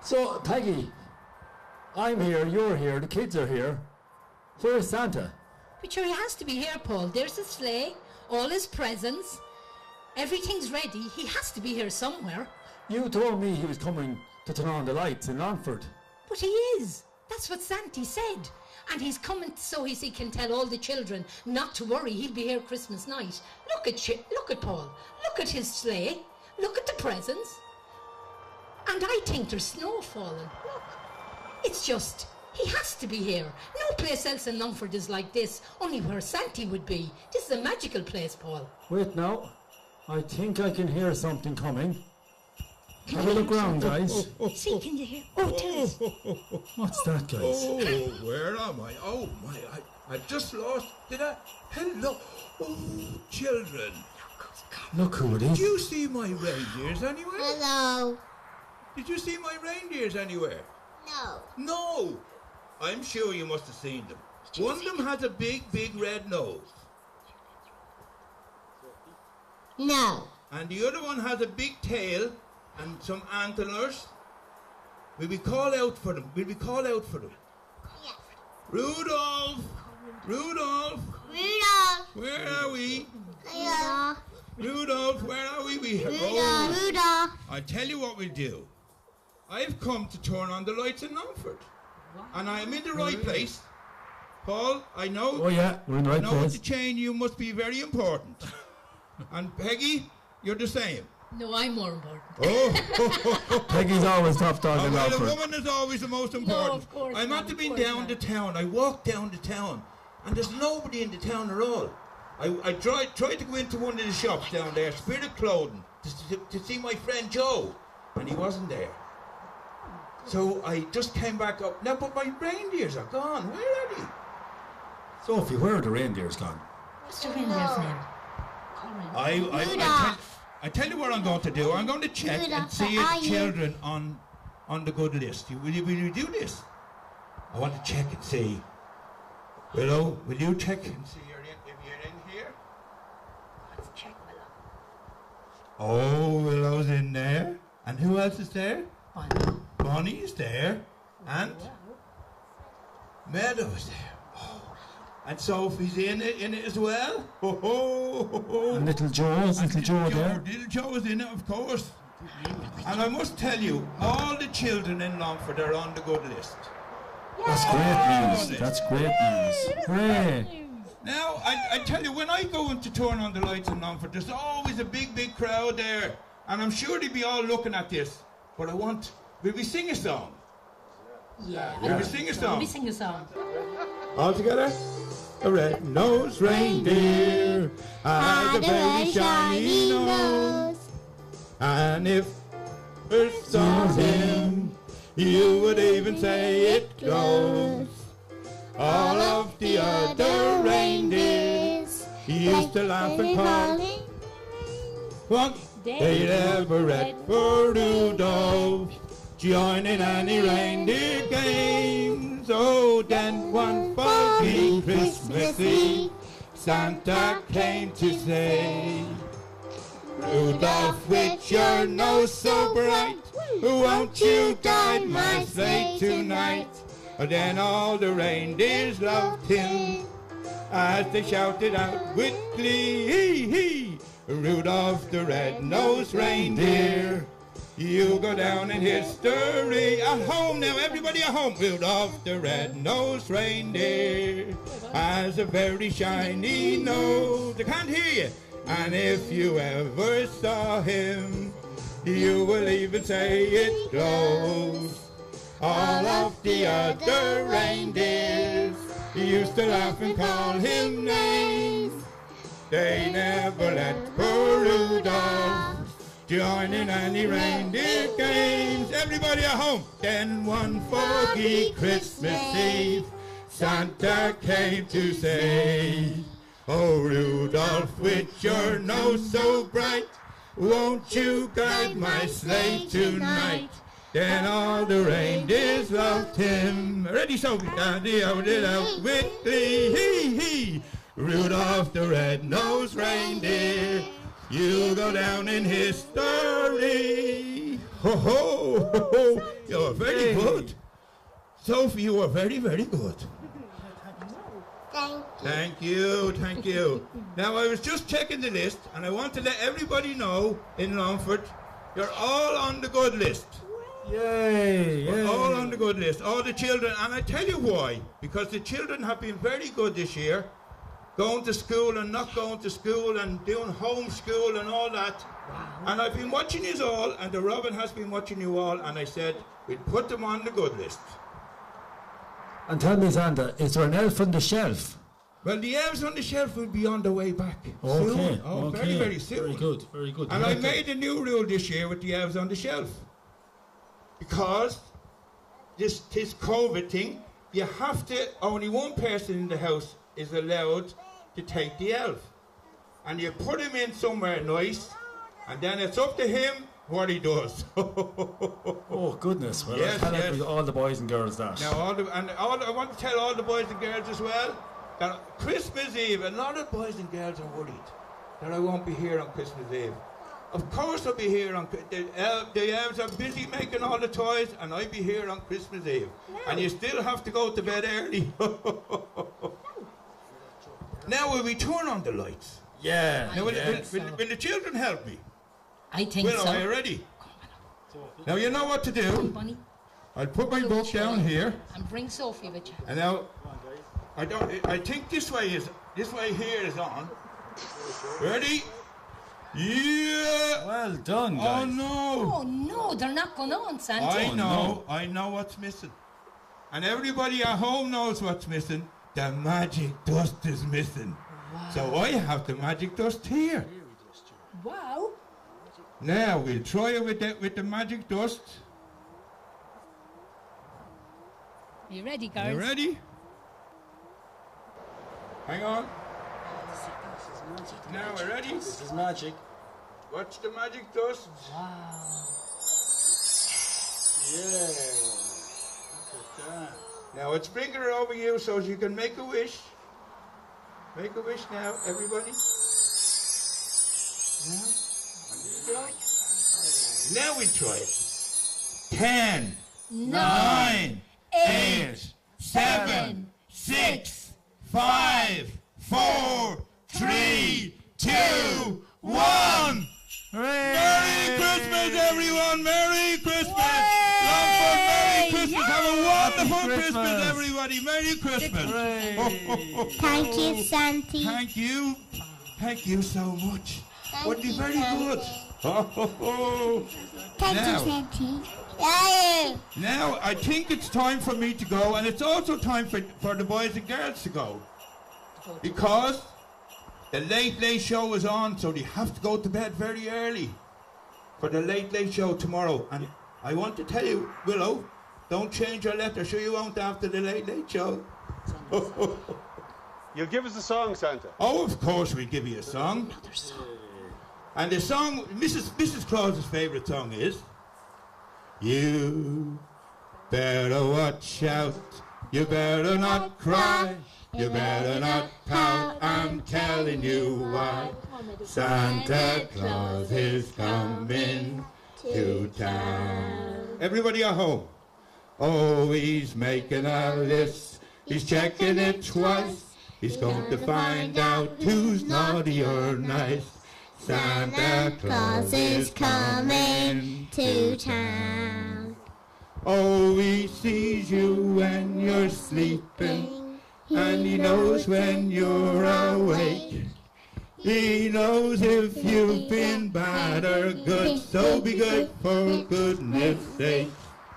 So, Peggy, I'm here, you're here, the kids are here. Where's Santa? But sure, he has to be here, Paul. There's his sleigh, all his presents. Everything's ready. He has to be here somewhere. You told me he was coming to turn on the lights in Longford. But he is. That's what Santy said. And he's coming so he can tell all the children not to worry. He'll be here Christmas night. Look at Paul. Look at his sleigh. Look at the presents. And I think there's snow falling. Look. It's just, he has to be here. No place else in Longford is like this. Only where Santy would be. This is a magical place, Paul. Wait now. I think I can hear something coming. Have a look round, guys. See, can you hear? Oh, there is. What's that, guys? Oh, where am I? Oh, my, I just lost. Did I? Hello. Oh, children. Look who it Did is. you see my reindeers anywhere? Hello. Did you see my reindeers anywhere? No. No. I'm sure you must have seen them. One of them has a big, big red nose. No. And the other one has a big tail and some antlers. Will we call out for them? Will we call out for them? Yes. Rudolph! Rudolph! Rudolph. Where are we? Hello. Rudolph, where are we? Rudolph. I'll tell you what we'll do. I've come to turn on the lights in Longford. And I am in the right place. Paul, I know. Oh yeah, we're in the right I know with place. the chain you must be very important. And Peggy, you're the same. No, I'm more important. Oh, Peggy's always top dog in well, a Longford. woman is always the most important. of course I'm not, not to of be course down not. to town. I walk down to town, and there's nobody in the town at all. I tried to go into one of the shops down there, Spirit Clothing, to see my friend Joe, and he wasn't there. So I just came back up. Now, but my reindeers are gone. Where are they? Sophie, where are the reindeers gone? What's the reindeer's name? I tell you what I'm going to do. I'm going to check and Rudolph, see are if you? children on the good list. Will you do this? I want to check and see. Willow, will you check and see if you're in here? Let's check Willow. Oh, Willow's in there. And who else is there? Bonnie. Bonnie's there. And Meadow's there. Oh. And Sophie's in it as well. Oh, ho, ho, ho. And little Joe there. Little Joe is in it, of course. And I must tell you, all the children in Longford are on the good list. That's great news. That's great news. Hooray. Now, I tell you, when I go into turn on the lights in Longford, there's always a big, big crowd there. And I'm sure they'll be all looking at this. But will we sing a song? Yeah. Will we sing a song? We sing a song. All together? A red-nosed reindeer has a very shiny nose. And if you saw him, you would even say it glows. All of the other reindeers used to laugh and call what they never read for Rudolph, joining any reindeer games. Oh, then one foggy Christmas Eve, Santa came to say, Rudolph, with your nose so bright, won't you guide my sleigh tonight? Then all the reindeers loved him as they shouted out with glee, Rudolph the red-nosed reindeer, you go down in history. At home now, everybody at home. Rudolph the red-nosed reindeer has a very shiny nose. I can't hear you. And if you ever saw him, you will even say it glows. All of the other reindeers used to laugh and call him names. They never let poor Rudolph join in any reindeer games. Everybody at home. Then one foggy Christmas Eve, Santa came to say, oh, Rudolph, with your nose so bright, won't you guide my sleigh tonight? Then all the reindeers loved him. Ready, so daddy, out it out with glee. Rudolph the red-nosed reindeer, you go down in history. Ho ho! Ho, ho. You were very good. Sophie, you were very, very good. Thank you. Thank you. Now, I was just checking the list, and I want to let everybody know in Longford, you're all on the good list. Yay! We're Yay! all on the good list, all the children, and I tell you why. Because the children have been very good this year, going to school and not going to school and doing homeschool and all that. Wow. And I've been watching you all, and the Robin has been watching you all, and I said, we'll put them on the good list. And tell me, Xander, is there an elf on the shelf? Well, the elves on the shelf will be on the way back Okay, soon. Oh, okay. very, very soon. Very good, very good. And I made a new rule this year with the elves on the shelf. Because this COVID thing, you have to, only one person in the house is allowed to take the elf. And you put him in somewhere nice, and then it's up to him what he does. Oh, goodness. Well, Yes, I'll tell yes. all the boys and girls that. Now, I want to tell all the boys and girls as well that Christmas Eve, a lot of boys and girls are worried that I won't be here on Christmas Eve. Of course I'll be here on the elves are busy making all the toys, and I'll be here on Christmas Eve. No. And you still have to go to bed early. Now will we turn on the lights? Yeah. Now, will the children help me? I think so. Are you ready? Now you know what to do. Bunny. I'll put my book down here. And bring Sophie with you. And now, I think this way here is on. Ready? Yeah! Well done, guys. Oh no! Oh no, they're not going on, Santa. I know what's missing. And everybody at home knows what's missing. The magic dust is missing. Wow. So I have the magic dust here. Wow. Now we'll try it with the magic dust. Are you ready, girls? You ready? Hang on. Now we're ready. This is magic. Watch the magic dust. Wow. Yeah. Look at that. Now it's sprinkling over you so you can make a wish. Make a wish now, everybody. Now we try it. 10, 9, 8, 7, 6, 5, 4, 3, 2, 1. Merry Christmas, everyone! Merry Christmas! Longford, Merry Christmas! Have a wonderful Christmas, everybody! Merry Christmas! Thank you, Santi. Thank you. Thank you so much. Would be very good. Thank Now. you, Santi. Yeah. Now, I think it's time for me to go, and it's also time for the boys and girls to go. Because the Late Late Show is on, so they have to go to bed very early for the Late Late Show tomorrow. And I want to tell you, Willow, don't change your letter, sure you won't after the Late Late Show. You'll give us a song, Santa. Oh, of course we'll give you a song. Another song. And the song, Mrs. Claus's favourite song is You better watch out, you better not cry, you better not pout, I'm telling you why. Santa Claus is coming to town. Everybody at home? Oh, he's making a list, he's checking it twice, he's going to find out who's naughty or nice. Santa Claus is coming to town. Oh, he sees you when you're sleeping, and he knows when you're awake. He knows if you've been bad or good, so be good for goodness sake.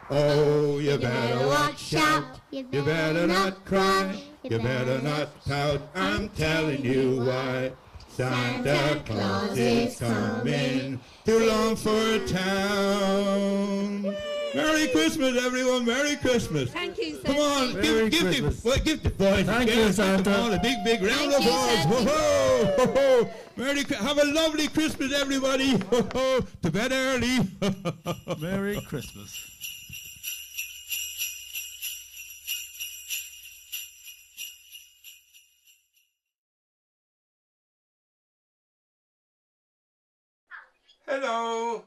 Oh, you better watch out, you better not cry, you better not pout, I'm telling you why. Santa Claus is coming to Longford town. Merry Christmas, everyone! Merry Christmas! Thank you, Santa. Come on, give the boys. Thank you, Santa. Give them all a big round of applause. Ho ho, ho ho! Have a lovely Christmas, everybody. Ho ho! To bed early. Merry Christmas. Hello.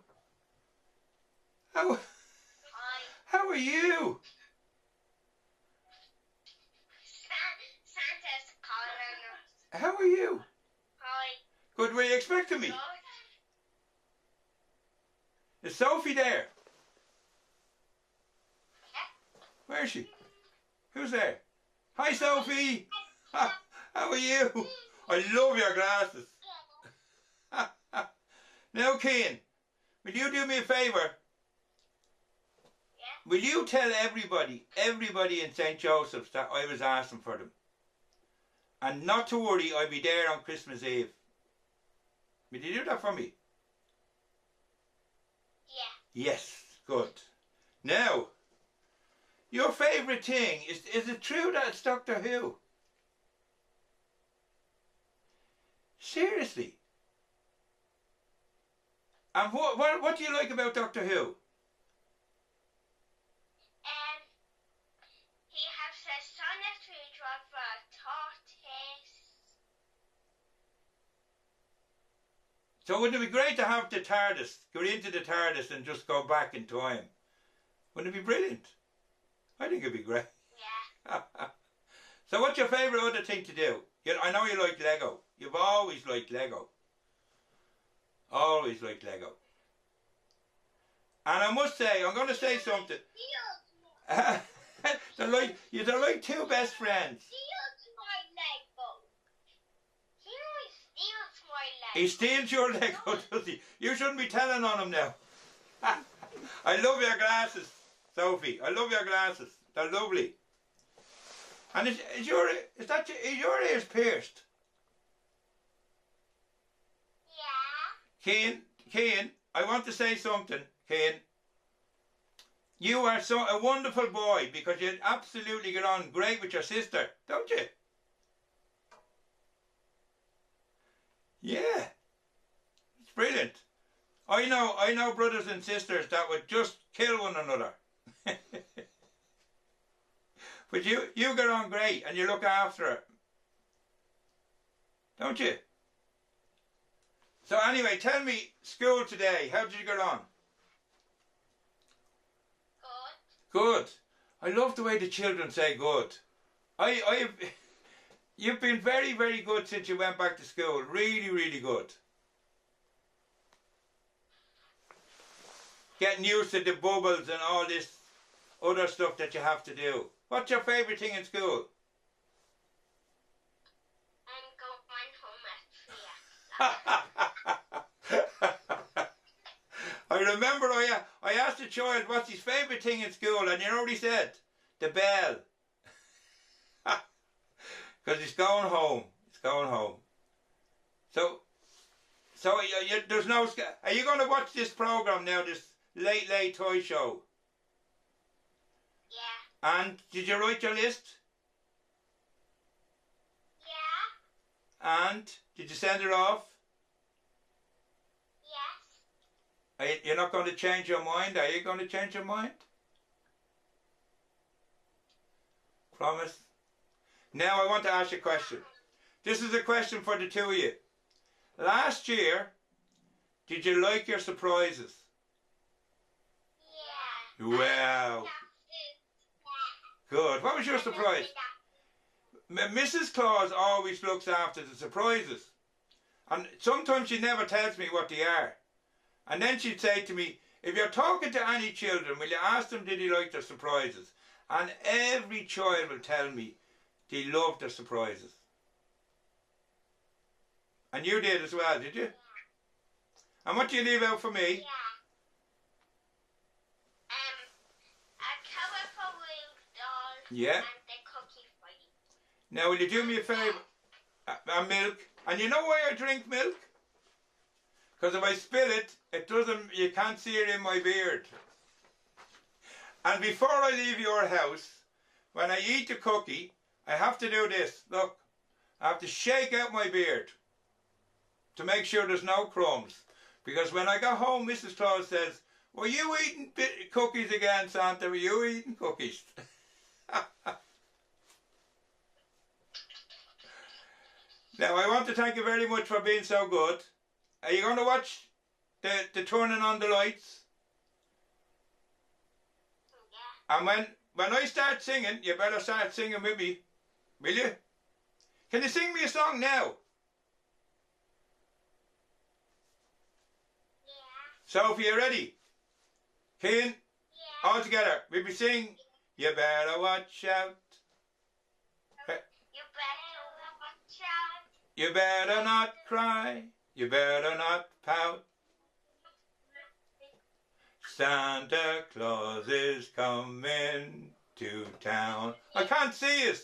How Hi. how are you? Santa's calling us. How are you? Hi. Good, were you expecting me? Good. Is Sophie there? Where is she? Who's there? Hi Sophie! How are you? I love your glasses. Now Cian, will you do me a favour? Yeah. Will you tell everybody in St. Joseph's that I was asking for them? And not to worry, I'll be there on Christmas Eve. Will you do that for me? Yeah. Yes, good. Now, your favourite thing, is it true that it's Doctor Who? Seriously? And what do you like about Doctor Who? He has a sanitary driver tortoise. So wouldn't it be great to have the TARDIS, go into the TARDIS and just go back in time? Wouldn't it be brilliant? I think it'd be great. Yeah. So what's your favourite other thing to do? I know you like Lego. You've always liked Lego. Always liked Lego. And I must say, I'm going to say something. You're like two best friends. Steals my Lego. He He always steals my Lego. steals your Lego, does he? You shouldn't be telling on him now. I love your glasses, Sophie. I love your glasses. They're lovely. And is your ears pierced? Yeah. Cian, I want to say something, Cian. You are a wonderful boy because you absolutely get on great with your sister, don't you? Yeah. It's brilliant. I know brothers and sisters that would just kill one another. But you get on great and you look after her. Don't you? So anyway, tell me, school today, how did you get on? Good. Good. I love the way the children say good. You've been very, very good since you went back to school. Really, really good. Getting used to the bubbles and all this other stuff that you have to do. What's your favourite thing in school? I'm going home at 3 o'clock. I remember I asked a child what's his favourite thing in school, and you know what he said? The bell. Because he's going home. He's going home. So there's no... Are you going to watch this programme now, this Late Toy Show? Yeah. And did you write your list? Yeah. And did you send it off? Yes. You're not going to change your mind? Are you going to change your mind? Promise? Now I want to ask you a question. This is a question for the two of you. Last year, did you like your surprises? Yeah. Wow. Good. What was your surprise? Mrs. Claus always looks after the surprises. And sometimes she never tells me what they are. And then she'd say to me, if you're talking to any children, will you ask them did they like their surprises? And every child will tell me they loved their surprises. And you did as well, did you? Yeah. And what do you leave out for me? Yeah. A colourful little doll. Yeah. And the cookie fighting. Now will you do me a favour? A milk. And you know why I drink milk? Because if I spill it, you can't see it in my beard. And before I leave your house, when I eat the cookie, I have to do this. Look, I have to shake out my beard to make sure there's no crumbs. Because when I got home, Mrs. Claus says, were you eating cookies again, Santa? Were you eating cookies? Now, I want to thank you very much for being so good. Are you going to watch the turning on the lights? And when I start singing, you better start singing with me. Will you? Can you sing me a song now? Yeah. Sophie, you ready? Cian, Yeah. all together. We'll be singing, you better watch out. You better watch out. You better not cry. You better not pout. Santa Claus is coming to town. I can't see us.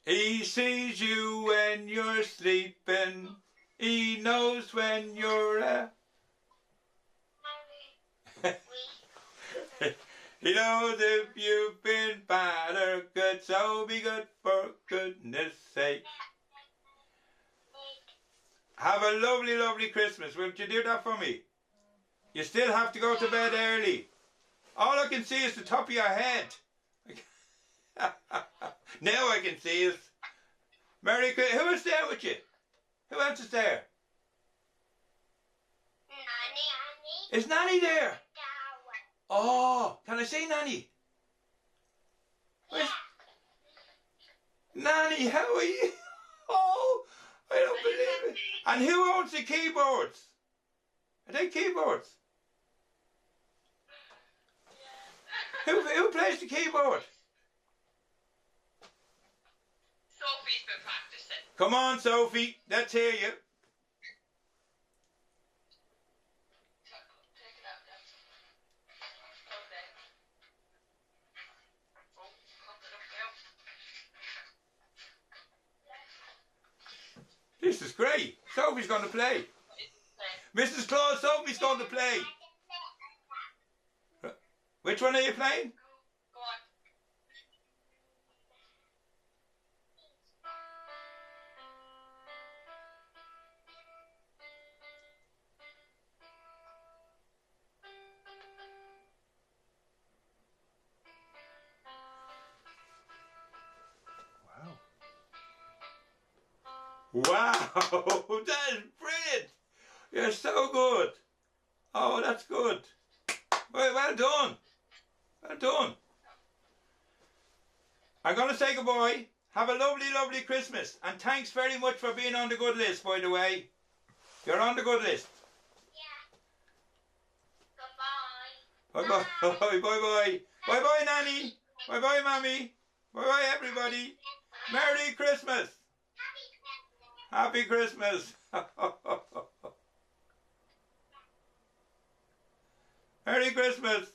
He sees you when you're sleeping. He knows when you're He knows if you've been bad or good, so be good for goodness sake. Have a lovely, lovely Christmas. Will you do that for me? You still have to go to bed early. All I can see is the top of your head. Now I can see it. Merry Christmas. Who is there with you? Who else is there? Nanny. Is Nanny there? Oh, can I see Nanny? Yeah. Nanny, how are you? Oh, I don't believe it. And who owns the keyboards? Are they keyboards? Who plays the keyboard? Sophie's been practicing. Come on, Sophie. Let's hear you. Take it out, Dad. Okay. Oh, hold it up now. This is great. Sophie's going to play. Mrs. Claus, Sophie's going to play. Which one are you playing? Go on. Wow, that is brilliant. You're so good. Oh, that's good. Well done. Well done. I'm going to say goodbye. Have a lovely, lovely Christmas. And thanks very much for being on the good list, by the way. You're on the good list. Yeah. Goodbye. Bye-bye. Bye-bye. Bye-bye, Nanny. Bye-bye, Mommy. Bye-bye, everybody. Merry Christmas. Happy Christmas. Merry Christmas.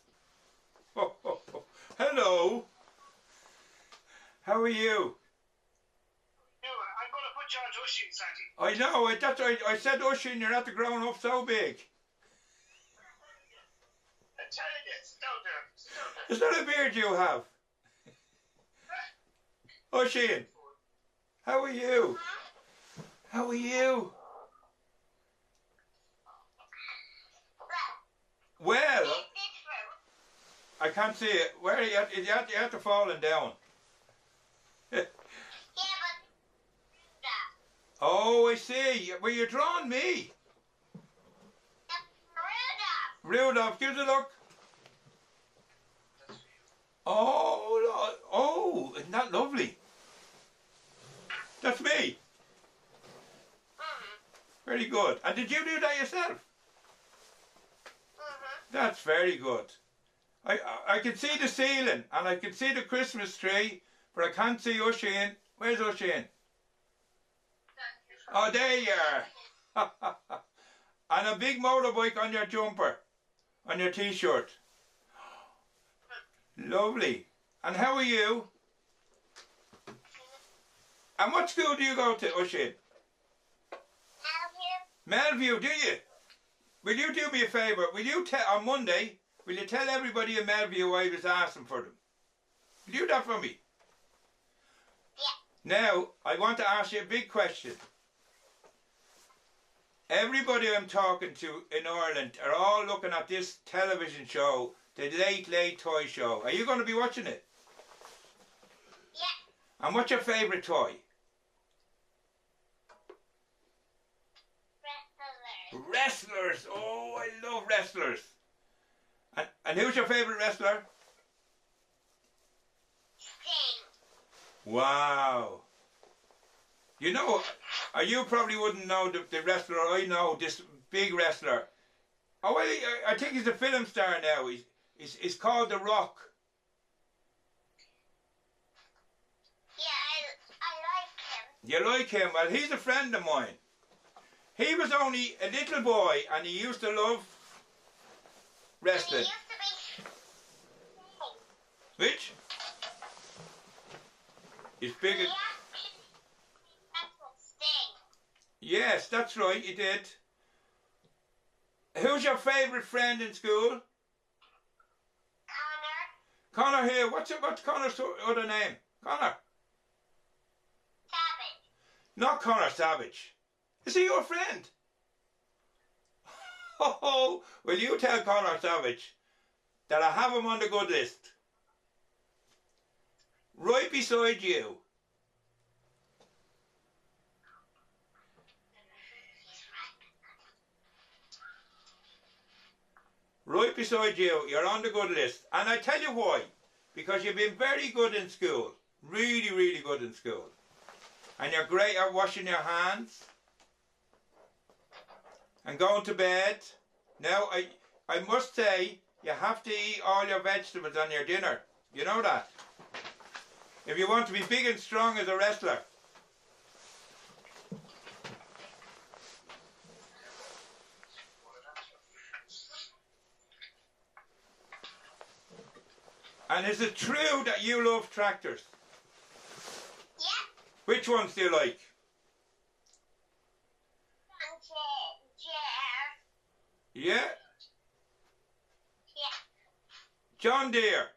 Hello. How are you? I'm going to put you on Ushing, Santi. I know. That's why I said Ushin, you're not growing up so big. I'm telling you, it's still there. Still there. Is that a beard you have? Ushin, how are you? How are you? Well, I can't see it. Where you have to falling down. Yeah, but Oh, I see. Well, you're drawing me. Rudolph, give us a look. Oh, isn't that lovely? That's me. Very good. And did you do that yourself? That's very good. I can see the ceiling and I can see the Christmas tree, but I can't see Usheen. Where's Usheen? Oh, there you are. And a big motorbike on your jumper, on your t-shirt. Lovely. And how are you? And what school do you go to, Usheen? Melview, do you? Will you do me a favour? Will you tell on Monday? Will you tell everybody in Melview I was asking for them? Will you do that for me? Yeah. Now I want to ask you a big question. Everybody I'm talking to in Ireland are all looking at this television show, the Late Late Toy Show. Are you going to be watching it? Yeah. And what's your favourite toy? Wrestlers. Oh, I love wrestlers. And who's your favourite wrestler? Wow. You know, you probably wouldn't know the wrestler I know, this big wrestler. Oh, well, I think he's a film star now. He's called The Rock. Yeah, I like him. You like him? Well, he's a friend of mine. He was only a little boy and he used to love wrestling. He used to be. Which? He's big. That's what Sting. Yes, that's right, he did. Who's your favourite friend in school? Connor. Connor here. What's Connor's other name? Connor. Savage. Not Connor Savage. Is he your friend? Oh, will you tell Connor Savage that I have him on the good list? Right beside you. Right beside you. You're on the good list. And I tell you why. Because you've been very good in school. Really, really good in school. And you're great at washing your hands. And going to bed. Now, I must say, you have to eat all your vegetables on your dinner. You know that? If you want to be big and strong as a wrestler. And is it true that you love tractors? Yeah. Which ones do you like? Yeah? Yeah. John Deere.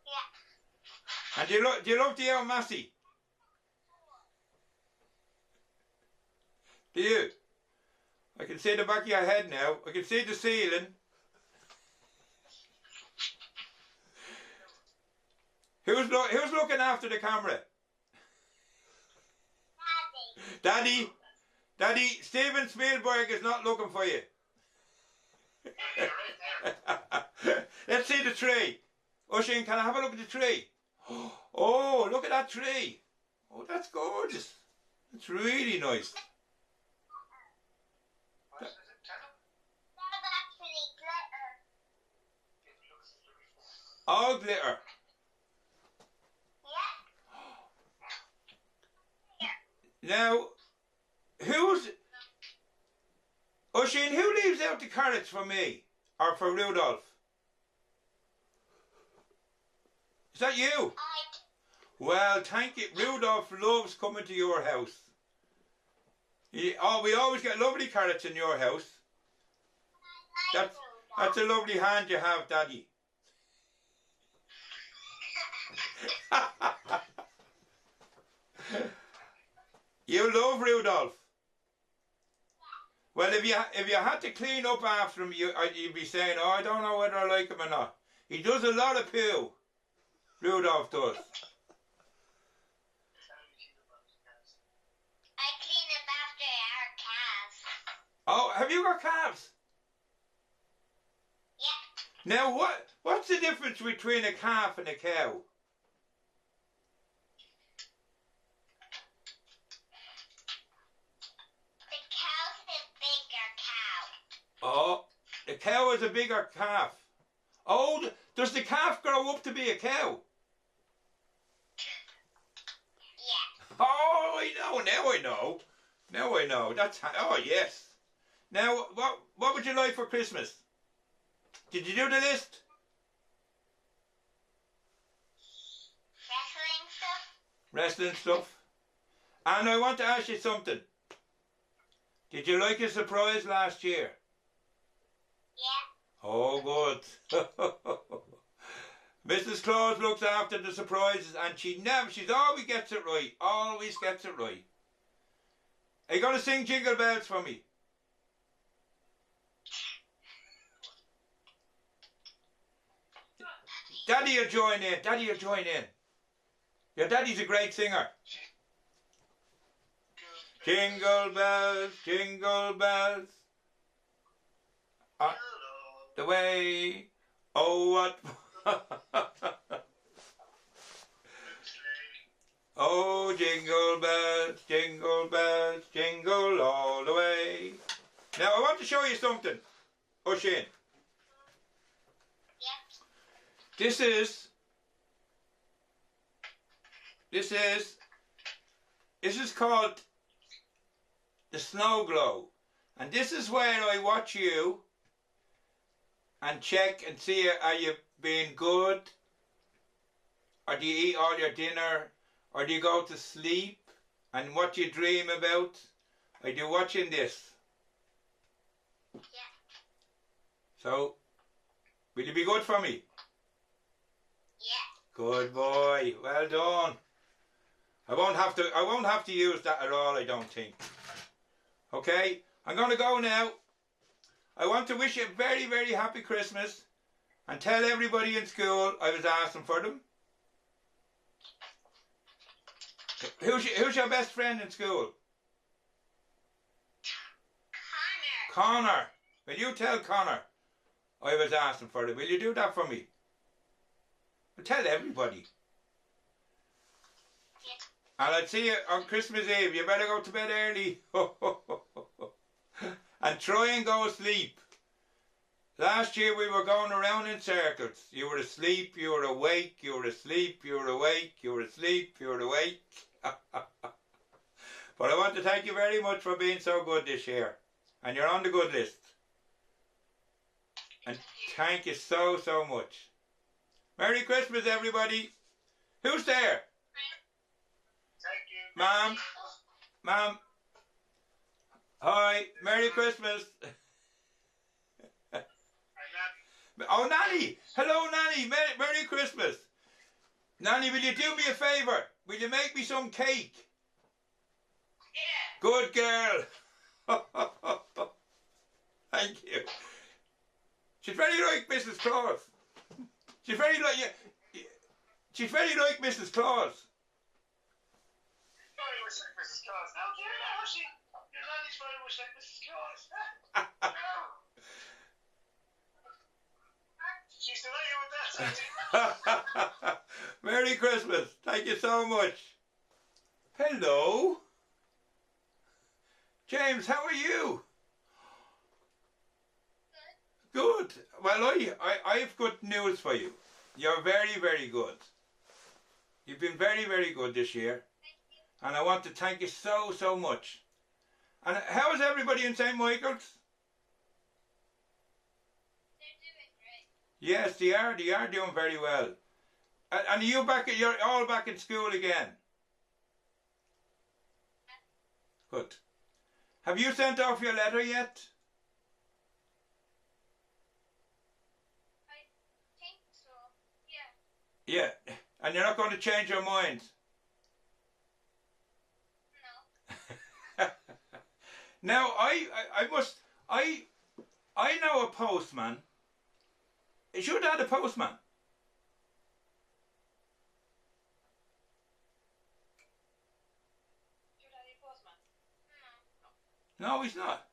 Yeah. And do you love the El Massey? Do you? I can see the back of your head now. I can see the ceiling. Who's looking after the camera? Daddy. Daddy, Steven Spielberg is not looking for you. Let's see the tree. Oisin, can I have a look at the tree? Oh, look at that tree. Oh, that's gorgeous. It's really nice. That's actually glitter. All glitter. Yeah. Now, Oisin, who leaves out the carrots for me? Or for Rudolph? Is that you? Well, thank you. Rudolph loves coming to your house. We always get lovely carrots in your house. That's a lovely hand you have, Daddy. You love Rudolph. Well, if you had to clean up after him, you'd be saying, "Oh, I don't know whether I like him or not." He does a lot of poo. Rudolph does. I clean up after our calves. Oh, have you got calves? Yeah. Now, what's the difference between a calf and a cow? The cow's a bigger cow. Oh, the cow is a bigger calf. Oh, does the calf grow up to be a cow? Yeah. Oh, I know. Now I know. Now I know. Oh, yes. Now, what would you like for Christmas? Did you do the list? Wrestling stuff. Wrestling stuff. And I want to ask you something. Did you like your surprise last year? Yeah. Oh, good. Mrs. Claus looks after the surprises and she always gets it right. Always gets it right. Are you going to sing Jingle Bells for me? Daddy will join in. Daddy will join in. Your daddy's a great singer. Jingle bells, jingle bells. The way. Oh, what. Oh, jingle bells, jingle all the way. Now I want to show you something. Oh, Shane. Yeah. This is called the snow globe. And this is where I watch you and check and see, are you being good? Or do you eat all your dinner? Or do you go to sleep? And what do you dream about? I do watching this. Yeah. So, will you be good for me? Yeah. Good boy. Well done. I won't have to use that at all, I don't think. Okay? I'm going to go now. I want to wish you a very, very happy Christmas and tell everybody in school I was asking for them. Who's your best friend in school? Connor. Connor. Will you tell Connor I was asking for them? Will you do that for me? Well, tell everybody. Yeah. And I'll see you on Christmas Eve. You better go to bed early. And try and go asleep. Last year we were going around in circles. You were asleep, you were awake, you were asleep, you were awake, you were asleep, you were awake. But I want to thank you very much for being so good this year. And you're on the good list. And thank you so, so much. Merry Christmas, everybody. Who's there? Thank you. Ma'am? Ma'am? Hi, Merry Christmas. Oh, Nanny! Hello, Nanny! Merry Christmas! Nanny, will you do me a favour? Will you make me some cake? Yeah. Good girl! Thank you. She's very like Mrs. Claus. She's very like... She's very like Mrs. Claus. Very much like Mrs. Claus. Now, do you know she... Your nanny's very much like Mrs. Claus. She's delighted with that, Sandy. Merry Christmas. Thank you so much. Hello. James, how are you? Good. Well, I've good news for you. You're very, very good. You've been very, very good this year. And I want to thank you so, so much. And how is everybody in St. Michael's? Yes, they are. They are doing very well. And are you back? You're all back in school again. Good. Have you sent off your letter yet? I think so. Yeah. Yeah. And you're not going to change your mind? No. Now, I know a postman. Is your dad a postman? Your daddy a postman? No, he's not.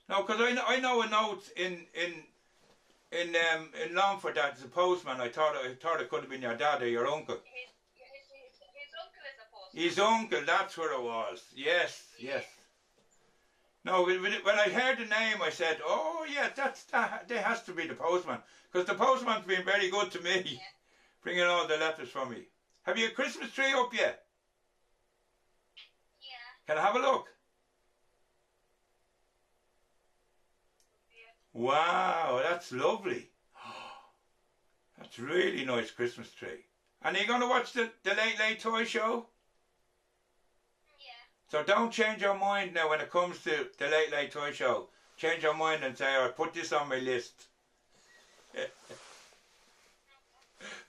No, because I know a note in Longford that is a postman. I thought it could have been your dad or your uncle. His uncle is a postman. His uncle, that's where it was. Yes, yes. No, when I heard the name, I said, "Oh, yeah, that has to be the postman," because the postman's been very good to me, Yeah. bringing all the letters for me. Have you a Christmas tree up yet? Yeah. Can I have a look? Wow, that's lovely. That's really nice Christmas tree. And are you going to watch the Late Late Toy Show? Yeah. So don't change your mind now when it comes to the Late Late Toy Show. Change your mind and say, "I'll put this on my list."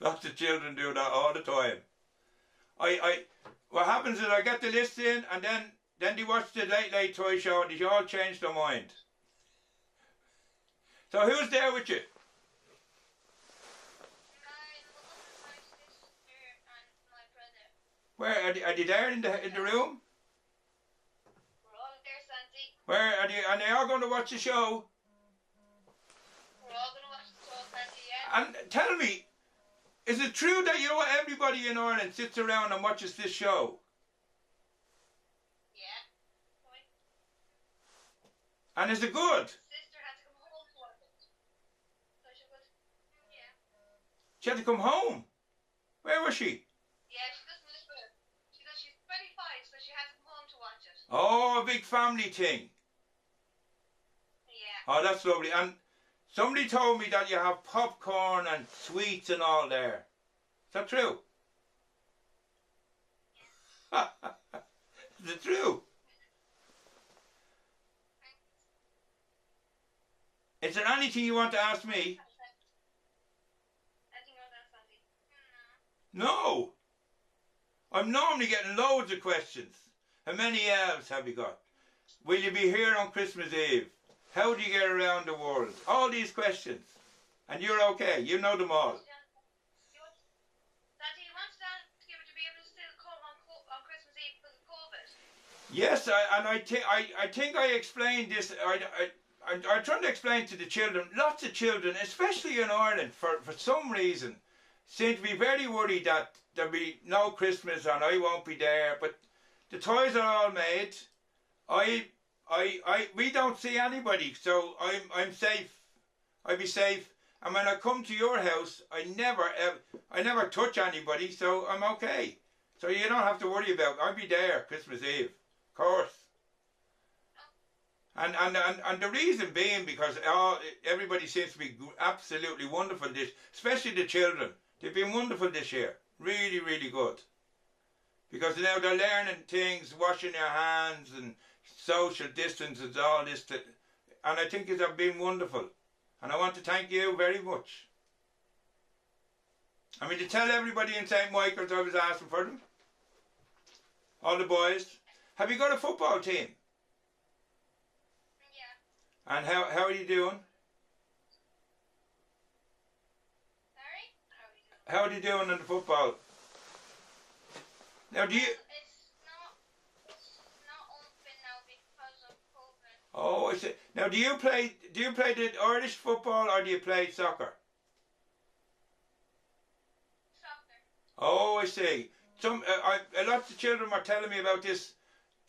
Lots of children do that all the time. What happens is I get the list in and then they watch the Late Late Toy Show and they all change their mind. So who's there with you? My sister and my brother. Where are they there in the room? We're all there, Santi. Where are they all going to watch the show? We're all going to watch the show, Santi, yeah? And tell me, Is it true that you know everybody in Ireland sits around and watches this show? Yeah. Why? And is it good? Sister had to come home to watch it. So she was. Yeah. She had to come home. Where was she? Yeah, she doesn't live with her. She's 25, so she had to come home to watch it. Oh, a big family thing. Yeah. Oh, that's lovely. And somebody told me that you have popcorn and sweets and all there. Is that true? Is it true? Is there anything you want to ask me? Anything else, Sandy? No. I'm normally getting loads of questions. How many elves have you got? Will you be here on Christmas Eve? How do you get around the world? All these questions. And you're okay. You know them all. Daddy, you want Dad to be able to still come on Christmas Eve because of COVID? Yes, I think I explained this. I'm trying to explain to the children. Lots of children, especially in Ireland, for some reason, seem to be very worried that there'll be no Christmas and I won't be there. But the toys are all made. We don't see anybody, so I'm safe. I'll be safe. And when I come to your house, I never touch anybody, so I'm okay. So you don't have to worry about. I'll be there Christmas Eve, of course. And the reason being because everybody seems to be absolutely wonderful especially the children. They've been wonderful this year, really, really good. Because now they're learning things, washing their hands and social distance and all this. And I think it's been wonderful. And I want to thank you very much. I mean, to tell everybody in St. Michael's I was asking for them. All the boys. Have you got a football team? Yeah. And how are you doing? Sorry? How are you doing in the football? Now, do you... It's not open now because of COVID. Oh, I see. Now, do you play the Irish football or do you play soccer? Soccer. Oh, I see. Lots of children were telling me about this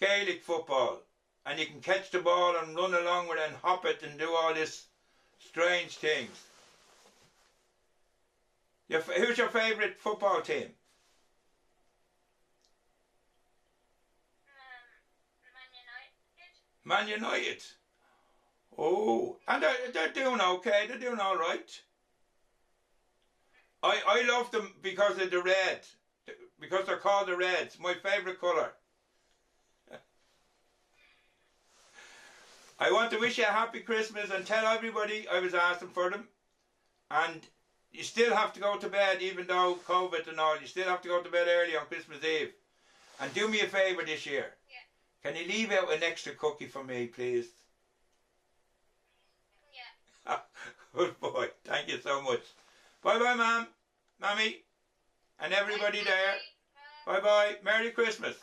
Gaelic football, and you can catch the ball and run along with it and hop it and do all this strange things. Who's your favourite football team? Man United. Oh, and they're doing okay. They're doing all right. I love them because of the red. Because they're called the Reds. My favourite colour. I want to wish you a happy Christmas and tell everybody I was asking for them. And you still have to go to bed even though COVID and all. You still have to go to bed early on Christmas Eve. And do me a favour this year. Can you leave out an extra cookie for me, please? Yeah. Good boy. Thank you so much. Bye-bye, Ma'am. Mammy. And everybody there. Bye-bye. Merry Christmas.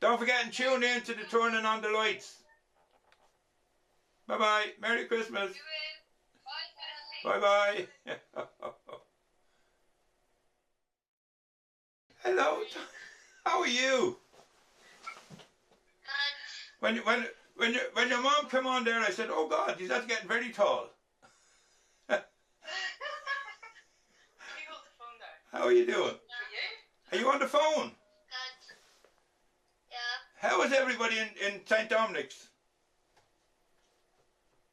Don't forget and tune in to the turning on the lights. Bye-bye. Merry Christmas. Bye-bye. Hello. How are you? When your mom came on there, I said, "Oh God, he's not getting very tall." How are you doing? Are you on the phone? Good. Yeah. How is everybody in St. Dominic's?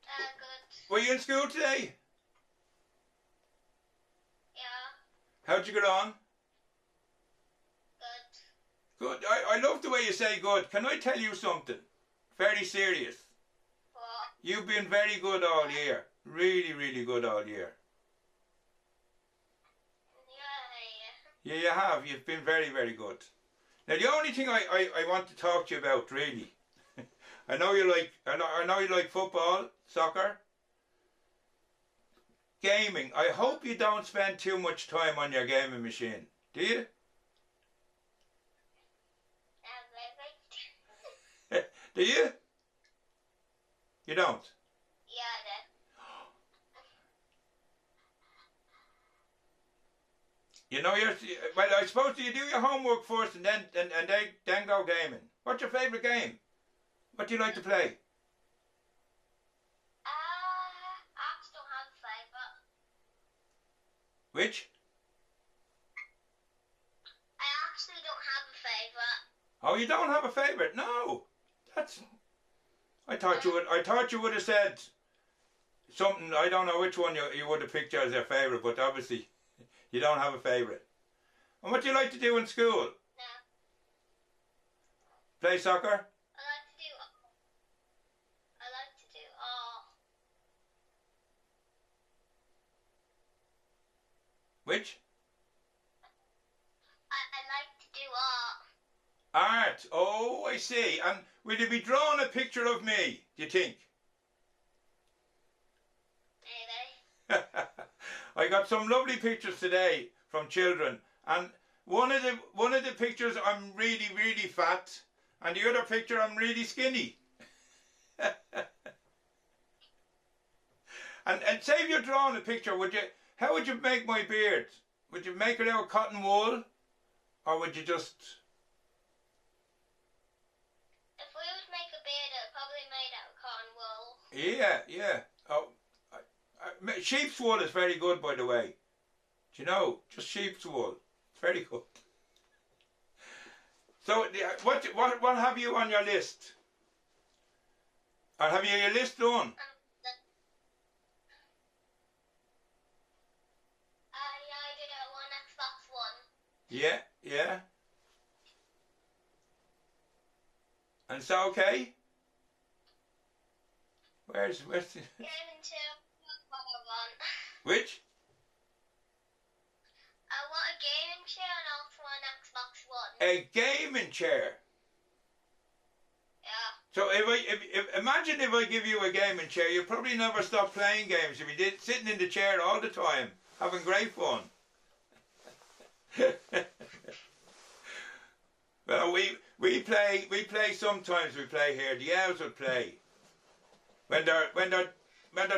Good. Were you in school today? Yeah. How'd you get on? Good. Good. I love the way you say good. Can I tell you something? Very serious. What? You've been very good all year. Really, really good all year. Yeah. Yeah, you have. You've been very, very good. Now, the only thing I want to talk to you about, really, I know you like football, soccer, gaming. I hope you don't spend too much time on your gaming machine. Do you? Do you? You don't? Yeah. You know, well, I suppose you do your homework first and then go gaming. What's your favourite game? What do you like to play? I actually don't have a favourite. Which? I actually don't have a favourite. Oh, you don't have a favourite? No. I thought you would have said something. I don't know which one you would have picked as your favourite, but obviously you don't have a favourite. And what do you like to do in school? No. Play soccer? I like to do art. Which? I like to do art. Art. Oh, I see. And will you be drawing a picture of me, do you think? Maybe. I got some lovely pictures today from children, and one of the pictures I'm really, really fat, and the other picture I'm really skinny. and say if you're drawing a picture, how would you make my beard? Would you make it out of cotton wool, or would you just? If we would make a beard, it probably made out of cotton wool. Yeah. Oh, sheep's wool is very good, by the way. Do you know? Just sheep's wool. It's very good. So, what have you on your list? Or have you your list done? I did it on Xbox One. Yeah. And so, okay? Where's the... Gaming chair, what I want. Which? I want a gaming chair and also an Xbox One. A gaming chair. Yeah. So if imagine if I give you a gaming chair, you'll probably never stop playing games. You'll be sitting in the chair all the time, having great fun. Well, we play sometimes. We play here. The elves would play when they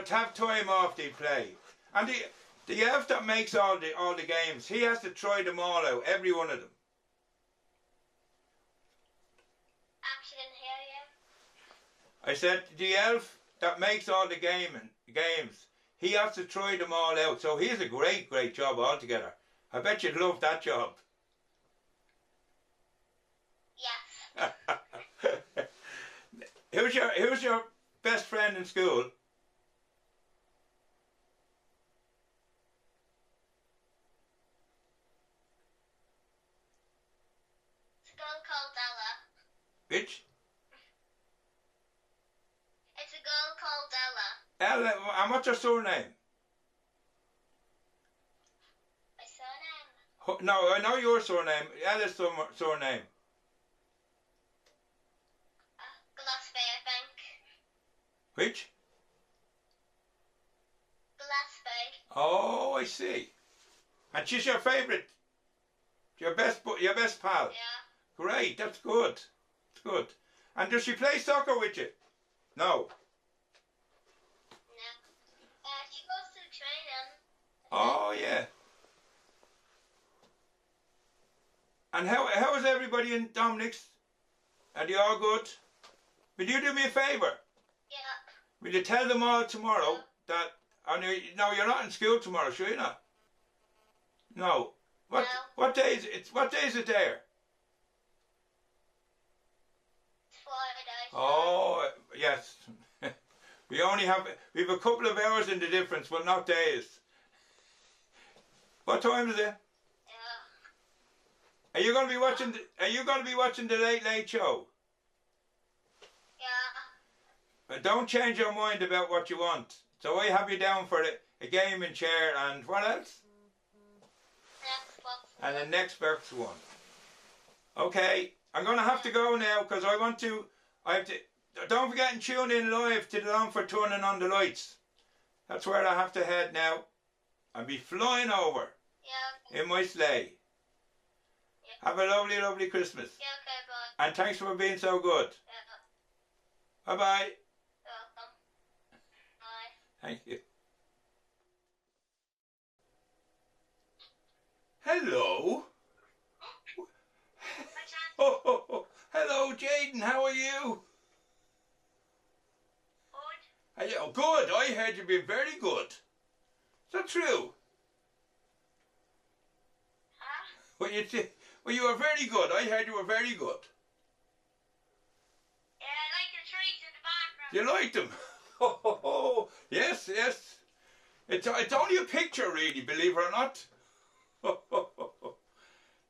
have time off. They play, and the elf that makes all the games, he has to try them all out, every one of them. Actually didn't hear you. I said the elf that makes all the games, he has to try them all out. So he has a great job altogether. I bet you'd love that job. Yes. Who's your best friend in school? It's a girl called Ella. Which? It's a girl called Ella. Ella. And what's her surname? My surname? No, I know your surname. Ella's surname. Gillespie, I think. Which? Gillespie. Oh, I see. And she's your favourite. Your best pal. Yeah. Great, that's good. It's good. And does she play soccer with you? No. No. She goes to the training. Oh, yeah. And how is everybody in Dominic's? Are they all good? Will you do me a favour? Yeah. Will you tell them all tomorrow that... No, you're not in school tomorrow, sure you're not? No. What day is it? What day is it there? It's Friday. Oh, yes. we have a couple of hours in the difference, but not days. What time is it? Yeah. Are you going to be watching the Late Late Show? Yeah. But don't change your mind about what you want. So I have you down for a gaming chair and what else? Xbox. And the next Xbox One. Okay, I'm going to have to go now because I have to. Don't forget and tune in live to the Longford turning on the lights. That's where I have to head now. I'll be flying over Yeah. in my sleigh. Yeah. Have a lovely, lovely Christmas. Yeah, okay, bye. And thanks for being so good. Yeah. Bye-bye. You're welcome. Bye. Thank you. Hello. Oh, hello, Jaden. How are you? Good. Are you good? I heard you've been very good. Is that true? Huh? Well, you were very good. I heard you were very good. Yeah, I like the trees in the background. You liked them? Oh, yes, yes. It's only a picture, really, believe it or not.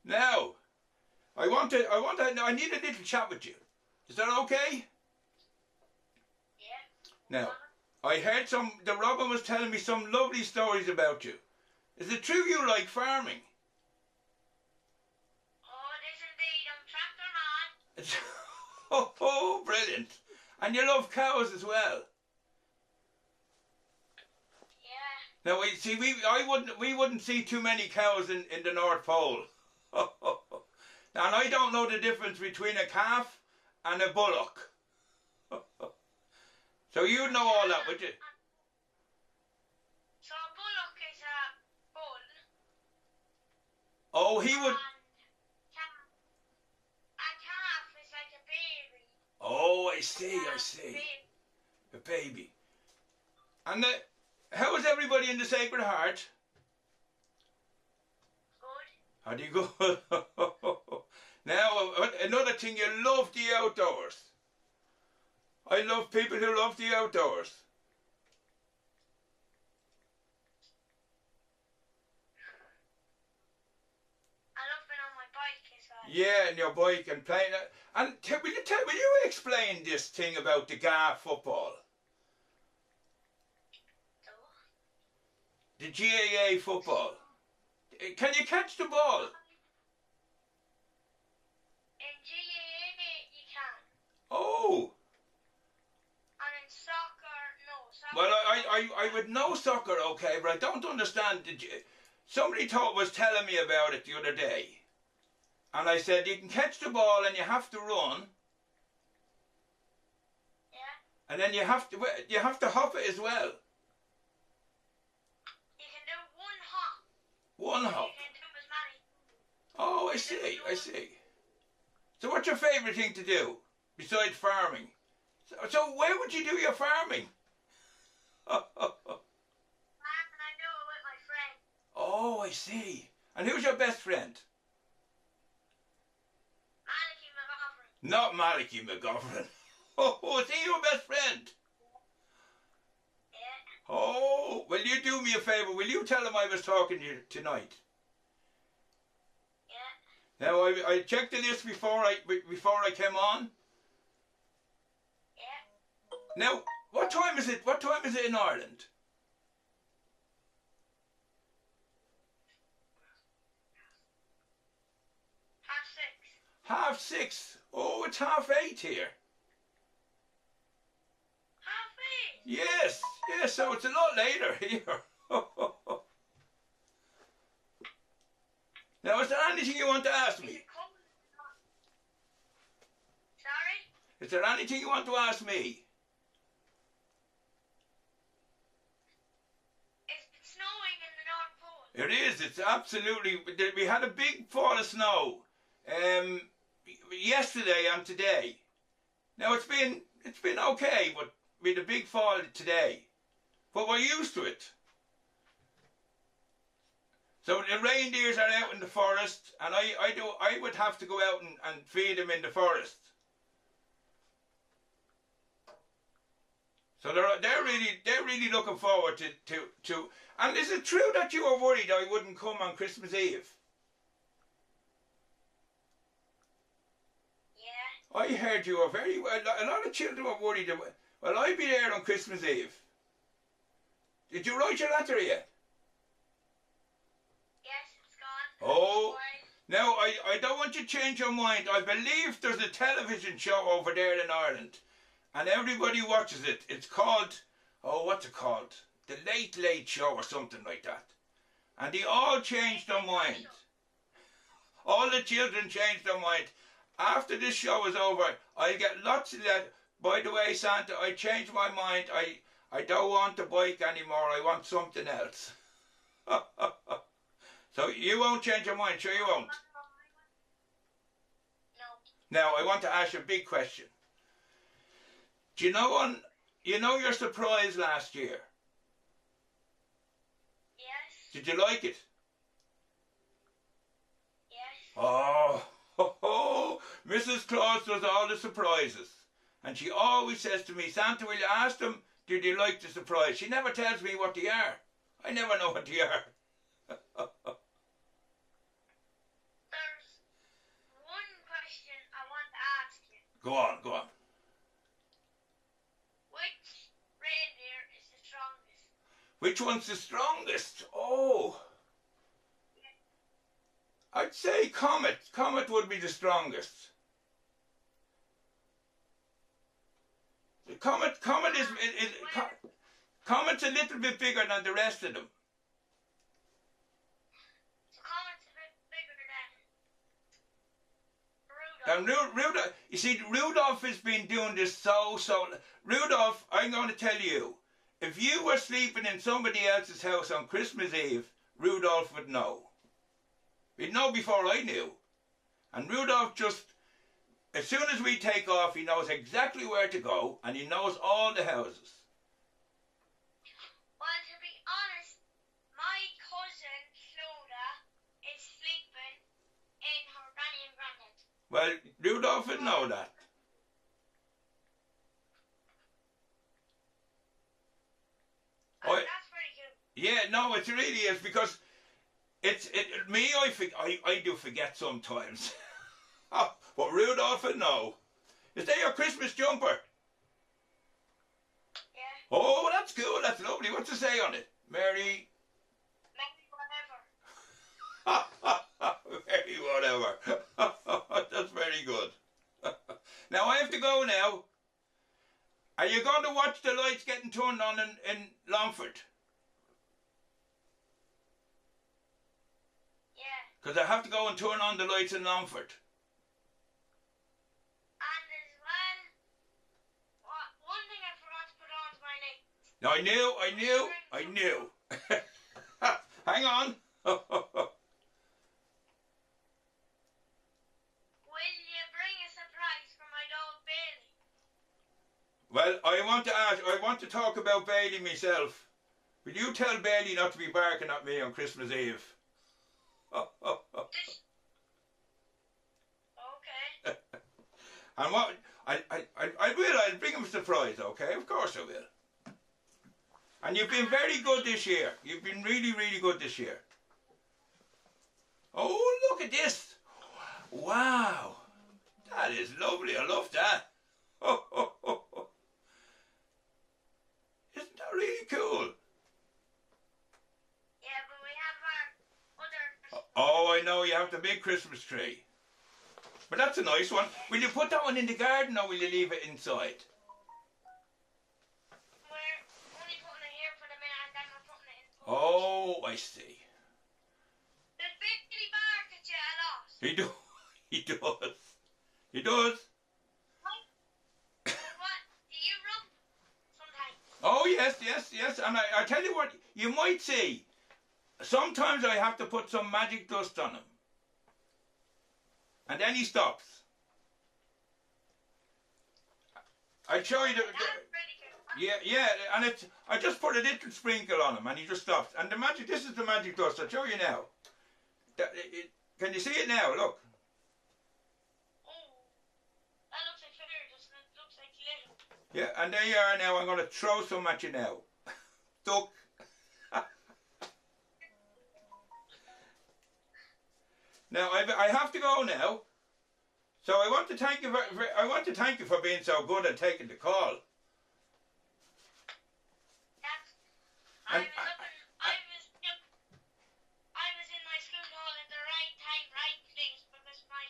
Now, I need a little chat with you. Is that okay? Yeah. Now, I heard the Robin was telling me some lovely stories about you. Is it true you like farming? Oh, it is indeed. I'm tractor man. Oh, brilliant. And you love cows as well. Yeah. Now, we wouldn't see too many cows in the North Pole. And I don't know the difference between a calf and a bullock. So you'd know all that, would you? So a bullock is a bull. Oh, he would... A calf is like a baby. Oh, I see. Baby. A baby. And how is everybody in the Sacred Heart? Good. How do you go? Now, another thing, you love the outdoors. I love people who love the outdoors. I love being on my bike as well. Yeah, and your bike and playing it. And will you explain this thing about the GAA football? So, The GAA football. Can you catch the ball? in GAA you can. Oh. And in soccer, no. Soccer. Well, I would know soccer, okay, but I don't understand. Somebody was telling me about it the other day. And I said, you can catch the ball and you have to run. Yeah. And then you have to hop it as well. You can do one hop. One hop. You can do as many. Oh, I see. So what's your favourite thing to do besides farming? So where would you do your farming? And I do it with my friend. Oh, I see. And who's your best friend? Maliki McGovern. Not Maliki McGovern. Oh, is he your best friend? Yeah. Oh, will you do me a favour? Will you tell him I was talking to you tonight? Yeah. Now, I checked the list before I came on. Yeah. Now, what time is it? What time is it in Ireland? Half 6. 6:30. Oh, it's 8:30 here. Half 8. Yes, so it's a lot later here. Now, is there anything you want to ask Is me? it cold? Sorry? Is there anything you want to ask me? Is it snowing in the North Pole? It is. It's absolutely. We had a big fall of snow yesterday and today. Now it's been okay, but we had a big fall today. But we're used to it. So the reindeers are out in the forest, and I would have to go out and feed them in the forest. So they're really looking forward to. And is it true that you were worried I wouldn't come on Christmas Eve? Yeah. I heard you were very well. A lot of children were worried. Well, I'll be there on Christmas Eve. Did you write your letter yet? Yes, it's gone. Oh. Why? Now, I don't want you to change your mind. I believe there's a television show over there in Ireland. And everybody watches it. It's called, what's it called? The Late Late Show or something like that. And they all changed their mind. All the children changed their mind. After this show is over, I'll get lots of that. By the way, Santa, I changed my mind. I don't want the bike anymore. I want something else. So So you won't change your mind, sure you won't? No. Now, I want to ask you a big question. Do you know your surprise last year? Yes. Did you like it? Yes. Oh, ho, ho. Mrs. Claus does all the surprises. And she always says to me, Santa, will you ask them, did you like the surprise? She never tells me what they are. I never know what they are. There's one question I want to ask you. Go on, go on. Which reindeer is the strongest? Which one's the strongest? Oh, I'd say Comet. Comet would be the strongest. Comet's a little bit bigger than the rest of them. So Comet's a bit bigger than Rudolph. And Rudolph, you see, Rudolph has been doing this so. Rudolph, I'm going to tell you, if you were sleeping in somebody else's house on Christmas Eve, Rudolph would know. He'd know before I knew. And Rudolph just, as soon as we take off, he knows exactly where to go, and he knows all the houses. Well, to be honest, my cousin, Flora, is sleeping in her granny and granddad. Well, Rudolph would know that. Oh, that's pretty cool. Yeah, no, it really is, because I do forget sometimes. But Rudolph would know. Is that your Christmas jumper? Yeah. Oh, that's cool, that's lovely. What's it say on it? Merry... Maybe whatever. Very whatever. That's very good. Now I have to go now. Are you going to watch the lights getting turned on in Longford? Yeah. Because I have to go and turn on the lights in Longford. And as well, one thing I forgot to put on to my neck. Now I knew. Hang on. Will you bring a surprise for my dog Bailey? Well, I want to talk about Bailey myself. Will you tell Bailey not to be barking at me on Christmas Eve? Okay. And what I'll bring him a surprise, okay? Of course I will. And you've been very good this year. You've been really, really good this year. Oh, look at this. Wow. That is lovely. I love that. Isn't that really cool? Yeah, but we have our other... Oh, I know. You have the big Christmas tree. But that's a nice one. Will you put that one in the garden or will you leave it inside? We're only putting it here for the minute and then we're putting it in. Oh, I see. Does Billy bark at you a lot? He does. He does. He does. What? Do you rub sometimes? Oh, yes. And I tell you what, you might see, sometimes I have to put some magic dust on him. And then he stops. I'll show you That's pretty cool. yeah, and I just put a little sprinkle on him and he just stops. And this is the magic dust, I'll show you now. Can you see it now? Look. Oh, that looks like fairy dust and it looks like glitter. Yeah, and there you are now. I'm going to throw some at you now. Duck. Now I have to go now, so I want to thank you for being so good at taking the call. I was in my school hall at the right time, right place, because my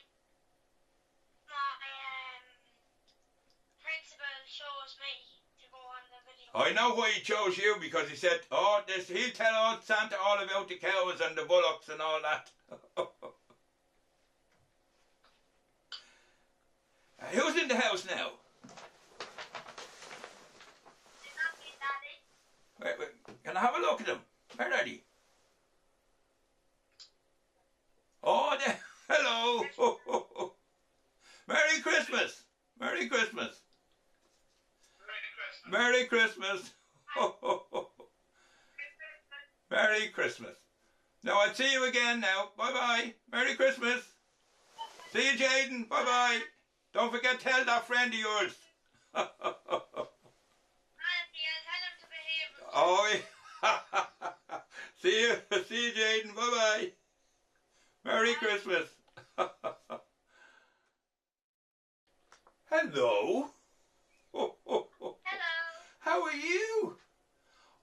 principal chose me to go on the video. I know why he chose you, because he said, he'll tell Santa all about the cows and the bullocks and all that. Who's in the house now? Wait, can I have a look at them? Where are they? Christmas. Merry Christmas. Merry Christmas. Merry Christmas. Ho, ho, ho. Merry Christmas. Now I'll see you again now. Bye bye. Merry Christmas. See you, Jaden. Bye bye. Don't forget to tell that friend of yours. Auntie, I'll tell him to behave. Oh, yeah. See you, Jaden. Bye bye. Merry Christmas. Hello. Hello. How are you?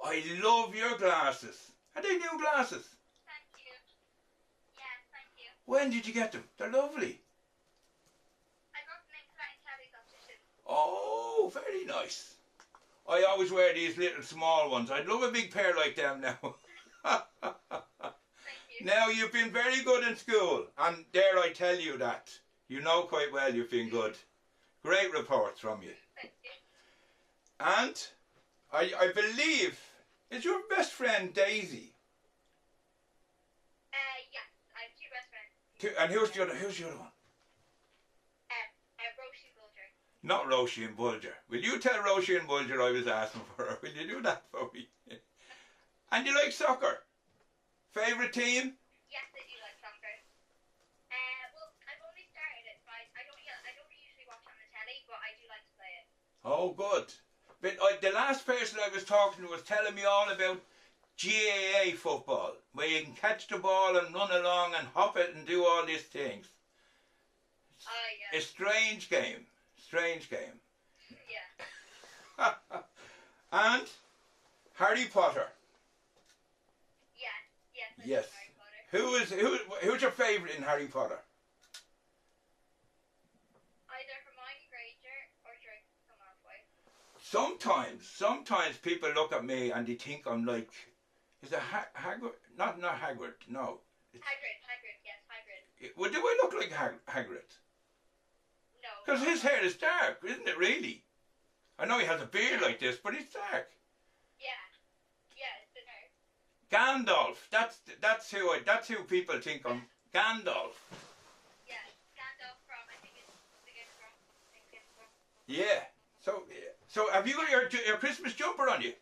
I love your glasses. Are they new glasses? Thank you. Yes, thank you. When did you get them? They're lovely. I got them in Crack Kelly's optician. Oh, very nice. I always wear these little small ones. I'd love a big pair like them now. Thank you. Now, you've been very good in school, and dare I tell you that. You know quite well you've been good. Great reports from you. Thank you. And I believe, is your best friend Daisy? Yes, I have two best friends. And who's the other one? Roshi Bulger. Not Roshi and Bulger. Will you tell Roshi and Bulger I was asking for her? Will you do that for me? And you like soccer? Favourite team? Yes, I do like soccer. Well, I've only started it, but I don't usually watch it on the telly, but I do like to play it. Oh, good. But the last person I was talking to was telling me all about GAA football, where you can catch the ball and run along and hop it and do all these things. Yeah. A strange game. Strange game. Yeah. And Harry Potter. Yes. I Yes. like Harry Potter. Who's your favourite in Harry Potter? Either Hermione Granger or Draco Malfoy. Sometimes people look at me and they think I'm like, is it Hagrid? Not Hagrid, no. Hagrid, yes, Hagrid. Well, do I look like Hagrid? No. Because his hair is dark, isn't it really? I know he has a beard like this, but it's dark. Yeah, it's the hair. Gandalf, that's who people think I'm. Gandalf. Yeah, Gandalf from, I think it's the Game of Thrones. Yeah. So have you got your Christmas jumper on you?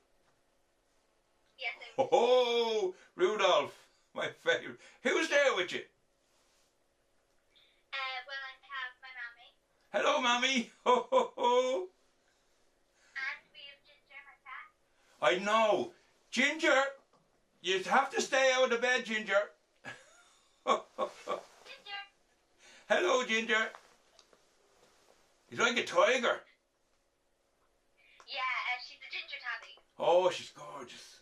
Yes, I do. Oh, Rudolph, my favourite. Who's there with you? Well, I have my mommy, Hello, Mammy. Ho, ho, ho. and we have Ginger, my cat. I know. Ginger, you have to stay out of bed, Ginger. Ginger. Hello, Ginger. He's like a tiger. Yeah, she's a ginger tabby. Oh, she's gorgeous.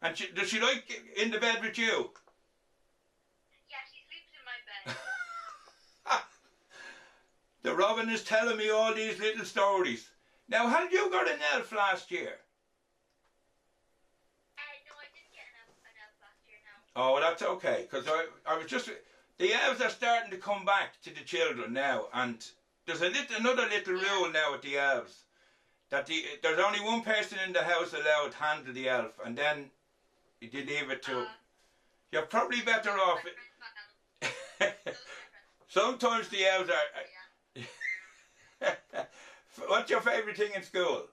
And does she like in the bed with you? Yeah, she sleeps in my bed. The Robin is telling me all these little stories. Now, had you got an elf last year? No, I didn't get an elf last year, no. Oh, that's okay, because I was just... The elves are starting to come back to the children now, and there's another little rule now with the elves, that there's only one person in the house allowed to handle the elf, and then you leave it to... You're probably better off... Sometimes the elves are... What's your favourite thing in school?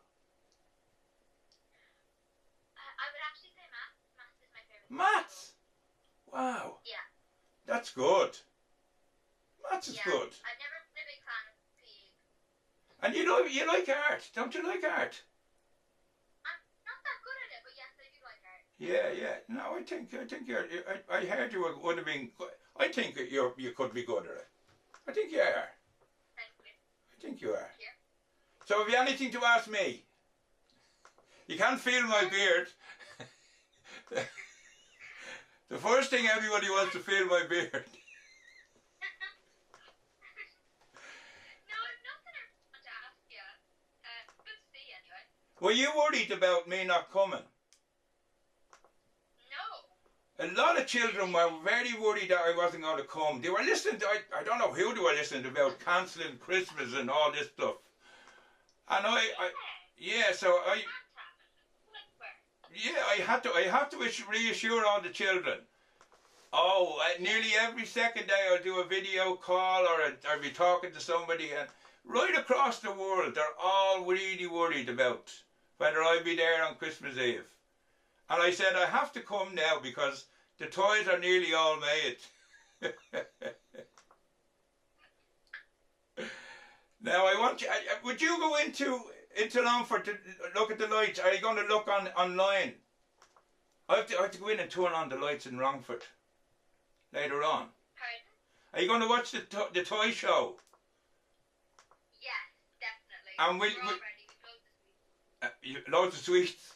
I would actually say maths. Maths is my favorite. Maths? Wow. Yeah. That's good. Maths is Yeah. good. I've never been a big fan of PE. And you like art, don't you like art? I'm not that good at it, but yes, I do like art. Yeah. No, I think I heard you would have been. I think you could be good at it. I think you are. Thank you. I think you are. Yeah. So, have you anything to ask me? You can't feel my beard. The first thing everybody wants to feel my beard. No, I've nothing I want to ask you. Good to see you anyway. Were you worried about me not coming? No. A lot of children were very worried that I wasn't going to come. They were listening to, I don't know who they were listening to about cancelling Christmas and all this stuff. And so I have to reassure all the children. Oh, nearly every second day I'll do a video call or I'll be talking to somebody, and right across the world, they're all really worried about whether I'll be there on Christmas Eve. And I said, I have to come now because the toys are nearly all made. Now, I want you, would you go into Longford to look at the lights? Are you going to look online? I have to go in and turn on the lights in Longford later on. Pardon? Are you going to watch the toy show? Yes, definitely. And We're all ready. We close the sweets. Loads of sweets.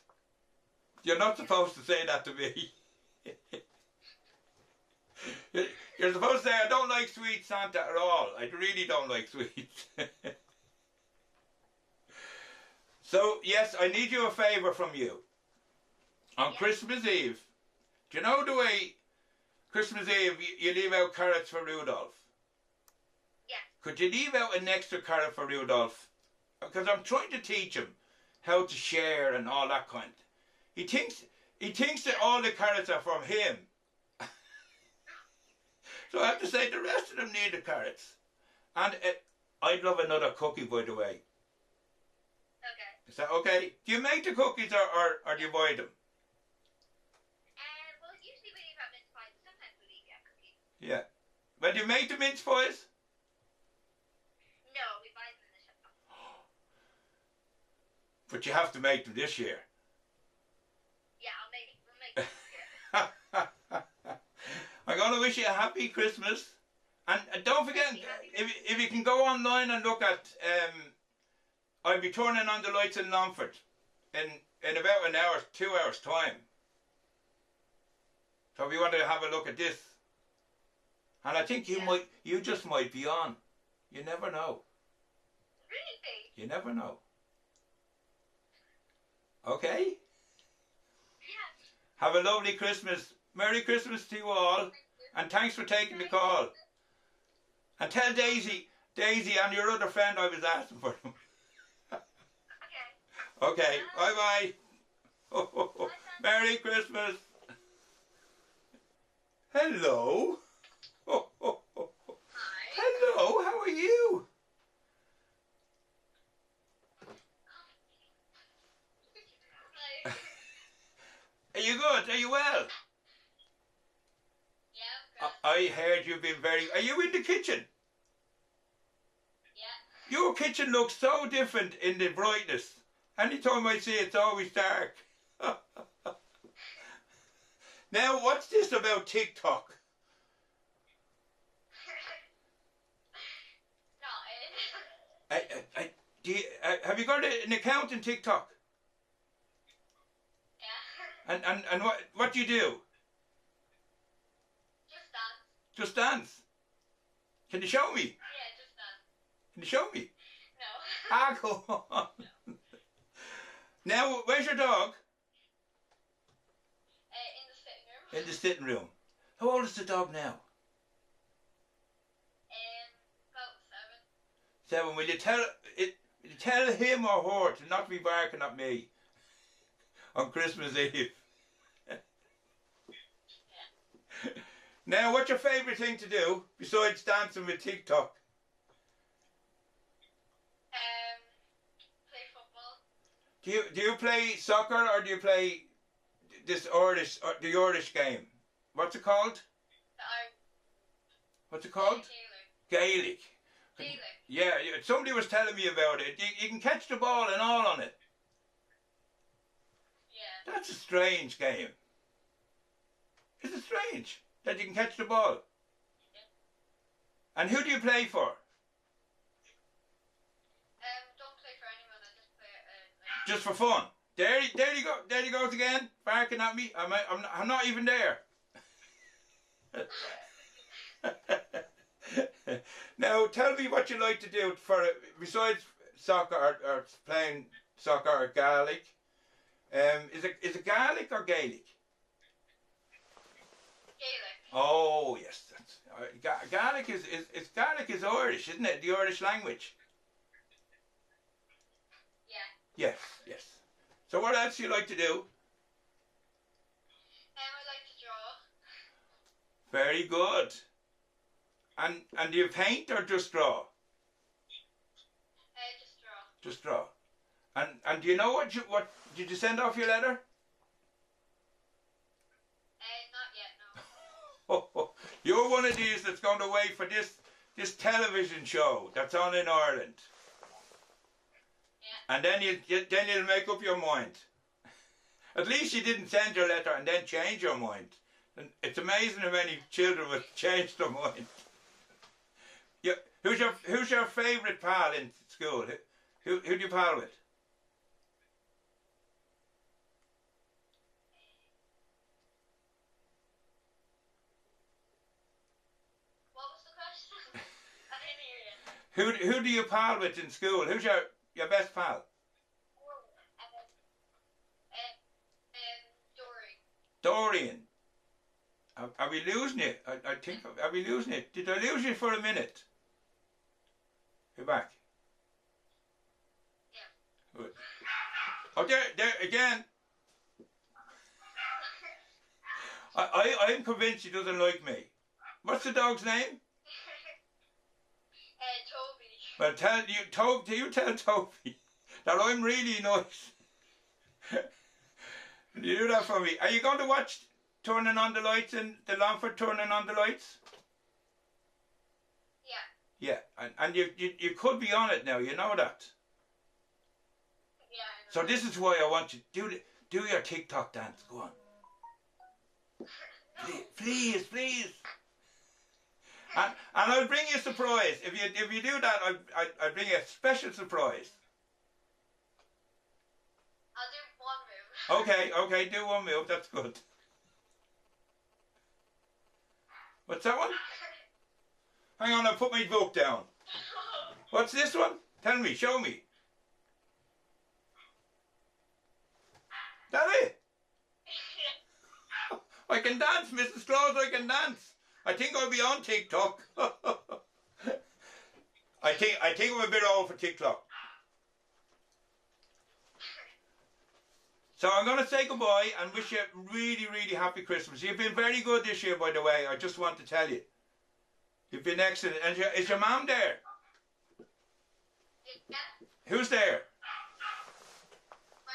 You're not supposed to say that to me. You're supposed to say, I don't like sweets, Santa, at all. I really don't like sweets. So, yes, I need you a favour from you. On Christmas Eve, do you know the way Christmas Eve you leave out carrots for Rudolph? Yes. Could you leave out an extra carrot for Rudolph? Because I'm trying to teach him how to share and all that kind. He thinks that all the carrots are from him. So I have to say the rest of them need the carrots. And I'd love another cookie, by the way. Okay. Is that okay? Do you make the cookies or do you buy them? Well, usually we leave out mince pies, but sometimes we leave out cookies. Yeah. But do you make the mince pies? No, we buy them in the shop. But you have to make them this year. Yeah, we'll make them this year. I'm going to wish you a happy Christmas. And don't forget, if you can go online and look at, I'll be turning on the lights in Longford in about an hour, 2 hours time. So if you want to have a look at this. And I think you just might be on. You never know. Really? You never know. Okay? Yeah. Have a lovely Christmas. Merry Christmas to you all. And thanks for taking the call. And tell Daisy and your other friend I was asking for them. Okay. Okay, bye-bye. Merry Christmas. Hello. Hi. Hello, how are you? Hi. Are you good? Are you well? Yeah, good. I heard you've been very... Are you in the kitchen? Yeah. Your kitchen looks so different in the brightness. Anytime I see it, it's always dark. Now, what's this about TikTok? Have you got an account in TikTok? Yeah. And what do you do? Just dance. Just dance. Can you show me? Yeah, just dance. Can you show me? No. Ah, go on. Now, where's your dog? In the sitting room. In the sitting room. How old is the dog now? About 7. 7. Will you tell him or her to not be barking at me on Christmas Eve? Now, what's your favourite thing to do besides dancing with TikTok? Play football. Do you play soccer or do you play the Irish game? What's it called? What's it called? Gaelic. Gaelic. Yeah, somebody was telling me about it. You can catch the ball and all on it. Yeah. That's a strange game. Is it strange that you can catch the ball? Yeah. And who do you play for? Don't play for anyone. I just play Just for fun. There you go. There you goes again, barking at me. I'm not even there. Now tell me what you like to do for besides soccer or playing soccer or Gaelic. Is it Gaelic or Gaelic? Gaelic. Oh yes, that's Gaelic is Irish, isn't it? The Irish language. Yeah. Yes. So what else do you like to do? I like to draw. Very good. And do you paint or just draw? Just draw. And do you know what did you send off your letter? Not yet, no. You're one of these that's going to wait for this television show that's on in Ireland. Yeah. And then you'll make up your mind. At least you didn't send your letter and then change your mind. And it's amazing how many children will change their mind. Yeah, who's your favourite pal in school? Who do you pal with? What was the question? I didn't hear you. Who do you pal with in school? Who's your best pal? Dorian. Are we losing it? I think, are we losing it? Did I lose you for a minute? You're back. Yeah. Good. Oh, there again. I'm convinced he doesn't like me. What's the dog's name? Toby. Well, you tell Toby that I'm really nice. Can you do that for me? Are you going to watch Turning on the Lights in the Longford Turning on the Lights? Yeah. Yeah, and you could be on it now, you know that. Yeah, I know. So this is why I want you to do your TikTok dance. Go on. Please. And I'll bring you a surprise. If you do that, I'll bring you a special surprise. I'll do one move. Okay, do one move. That's good. What's that one? Hang on, I'll put my book down. What's this one? Tell me, show me. That it? I can dance, Mrs. Claus, I can dance. I think I'll be on TikTok. I think I'm a bit old for TikTok. So I'm going to say goodbye and wish you a really, really happy Christmas. You've been very good this year, by the way. I just want to tell you. You've been excellent. And is your mum there? Yeah. Who's there? My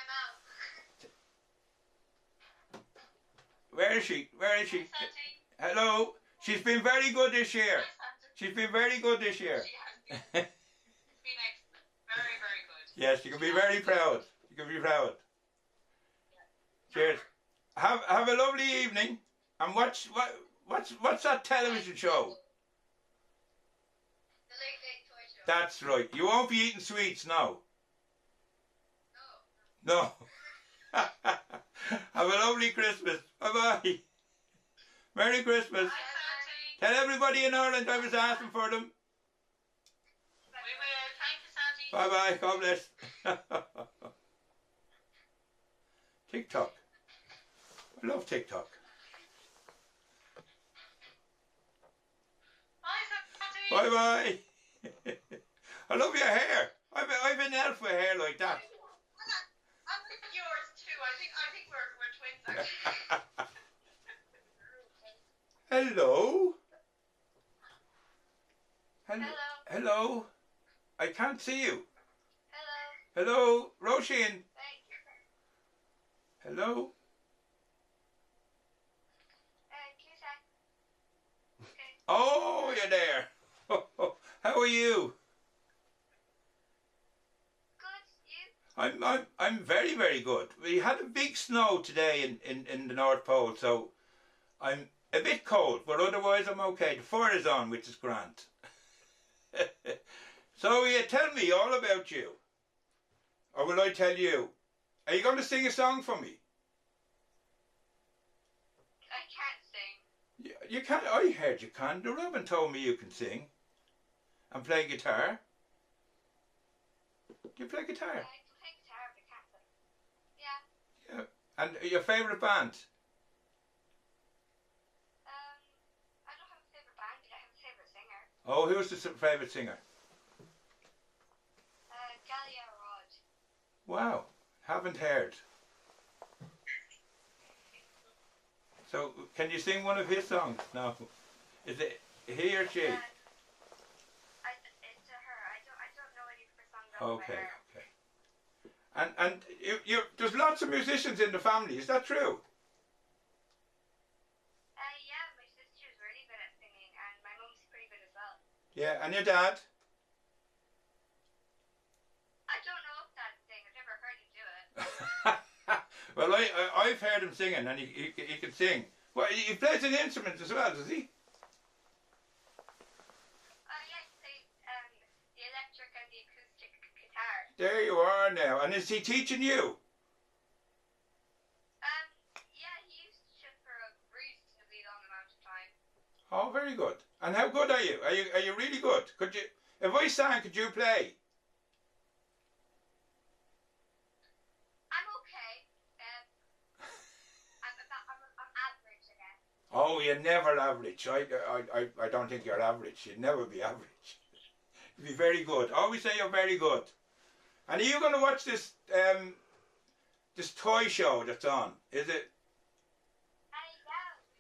mom. Where is she? Santi. Hello. She's been very good this year. Hi, Santi. She's been very good this year. She has been. It's been excellent. Very, very good. Yes, you can be very proud. You can be proud. Cheers. Have a lovely evening. And what's that television show? The Late Late Toy Show. That's right. You won't be eating sweets now. No. No. Have a lovely Christmas. Bye bye. Merry Christmas. Hi, Santi. Tell everybody in Ireland I was asking for them. We will. Thank you, Santi. Bye bye. God bless. TikTok. I love TikTok. Bye, Santi. Bye bye. I love your hair. I've an elf with hair like that. I like yours too. I think we're twins actually. Hello. Hello. Hello. I can't see you. Hello. Hello, Roshan. Thank you. Hello. Can you say? Okay. Oh, you're there. How are you? Good. You? I'm very, very good. We had a big snow today in the North Pole, so I'm a bit cold, but otherwise I'm okay. The fire is on, which is grand. So tell me all about you. Or will I tell you? Are you going to sing a song for me? I can't sing. You can. I heard you can. The Robin told me you can sing and play guitar. Do you play guitar? I can play guitar, but I can't sing. Yeah. Yeah. And your favourite band? I don't have a favourite band, but I have a favourite singer. Oh, who's the favourite singer? Galia Rod. Wow, haven't heard. So, can you sing one of his songs? No. Is it he or she? It's her. I don't know any of her songs off by Okay, her. okay. And there's lots of musicians in the family. Is that true? Yeah, my sister's really good at singing, and my mum's pretty good as well. Yeah, and your dad? I don't know if that's a thing. I've never heard him do it. Well, I've heard him singing, and he can sing. Well, he plays an instrument as well, does he? Yeah, he plays the electric and the acoustic guitar. There you are now. And is he teaching you? Yeah, he used to for a reasonably long amount of time. Oh, very good. And how good are you? Are you really good? Could you, if I sang, could you play? I'm okay. I'm average, I guess. Oh, you're never average. I don't think you're average. You'd never be average. You'd be very good. Always say you're very good. And are you going to watch this this toy show that's on? Is it? Yeah,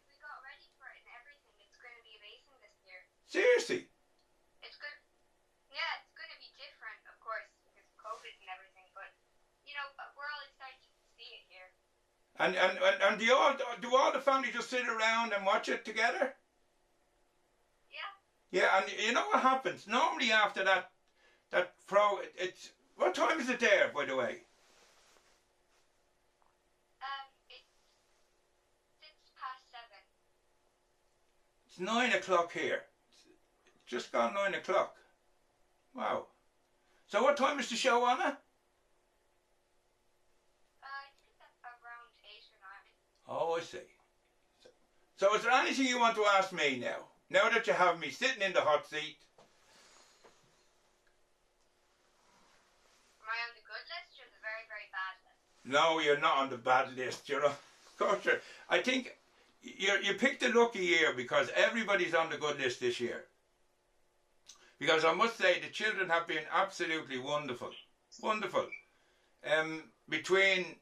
we got ready for it and everything. It's going to be amazing this year. Seriously? It's good. Yeah, it's going to be different, of course, because of COVID and everything. But you know, we're all excited to see it here. And do all the family just sit around and watch it together? Yeah. Yeah, and you know what happens? Normally after that it's what time is it there, by the way? It's 7:06. It's 9 o'clock here. It's just gone 9 o'clock. Wow. So what time is the show on it? I think that's around 8 or 9. Oh, I see. So is there anything you want to ask me now? Now that you have me sitting in the hot seat? Am I on the good list or the very, very bad list? No, you're not on the bad list. You're on, of course you're, I think you picked a lucky year because everybody's on the good list this year. Because I must say the children have been absolutely wonderful. Wonderful. Between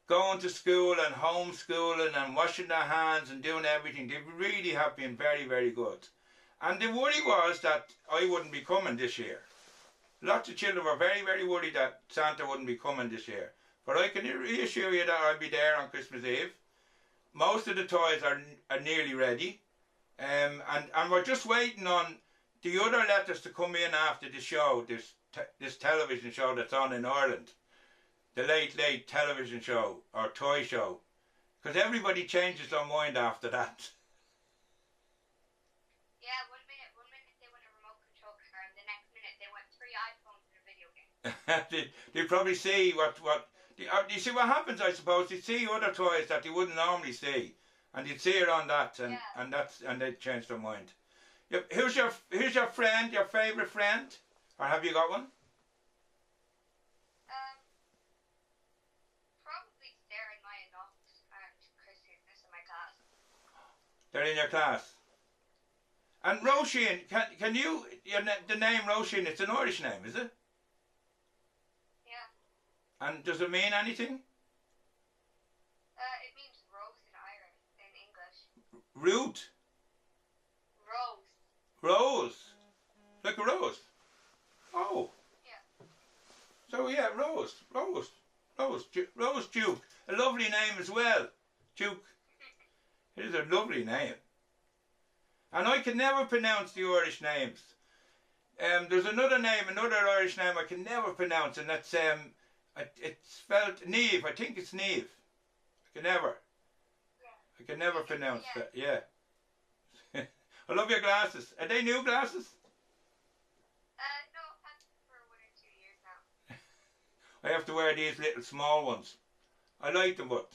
going to school and homeschooling and washing their hands and doing everything, they really have been very, very good. And the worry was that I wouldn't be coming this year. Lots of children were very, very worried that Santa wouldn't be coming this year. But I can reassure you that I'll be there on Christmas Eve. Most of the toys are nearly ready. And we're just waiting on the other letters to come in after the show, this television show that's on in Ireland. The late television show or toy show. Because everybody changes their mind after that. Yeah, one minute they want a remote control car and the next minute they want 3 iPhones and a video game. they probably see what you see what happens, I suppose. They see other toys that they wouldn't normally see, and you'd see it on that, and they change their mind. Yep. Who's your friend, your favourite friend, or have you got one? Probably Sarah and Maya Knox and Christmas in my class. They're in your class. And Roisin, can you the name Roisin? It's an Irish name, is it? And does it mean anything? It means rose in Irish, in English. Root? Rose. Rose? Like a rose? Oh. Yeah. So yeah, Rose Duke. A lovely name as well. Duke. It is a lovely name. And I can never pronounce the Irish names. There's another Irish name I can never pronounce, and that's it's spelled Neve. I think it's Neve. I can never pronounce that. Yeah. I love your glasses. Are they new glasses? No, I've had them for 1 or 2 years now. I have to wear these little small ones. I like them, but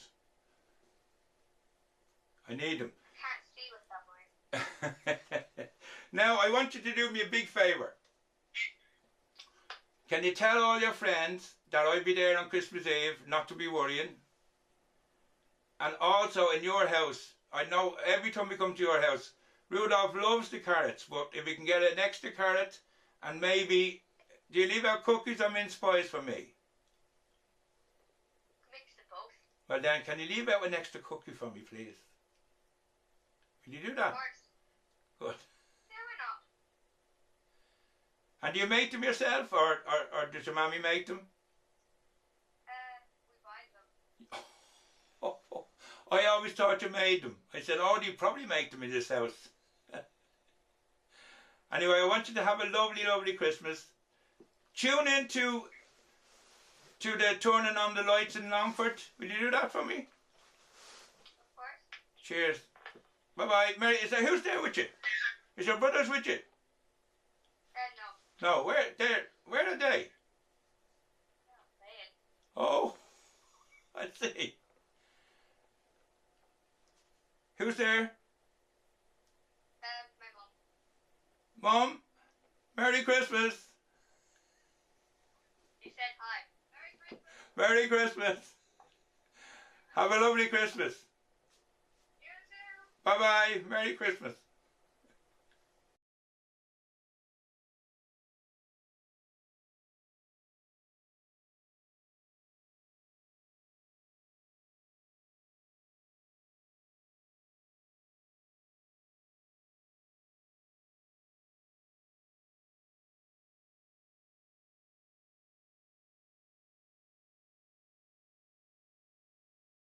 I need them. Can't see with that one. Now, I want you to do me a big favour. Can you tell all your friends that I'll be there on Christmas Eve, not to be worrying? And also in your house, I know every time we come to your house, Rudolph loves the carrots, but if we can get an extra carrot and maybe, do you leave out cookies or mince pies for me? Mix of both. Well then, can you leave out an extra cookie for me, please? Can you do that? Of course. Good. Yeah, why not? And do you make them yourself, or does your mommy make them? I always thought you made them. I said, oh, you probably make them in this house. Anyway, I want you to have a lovely, lovely Christmas. Tune in to the turning on the lights in Longford. Will you do that for me? Of course. Cheers. Bye-bye. Mary, who's there with you? Is your brothers with you? No. No, where are they? Oh, I see. Who's there? My mom. Mom, Merry Christmas. He said hi. Merry Merry Christmas. Christmas. Have a lovely Christmas. You too. Bye-bye. Merry Christmas.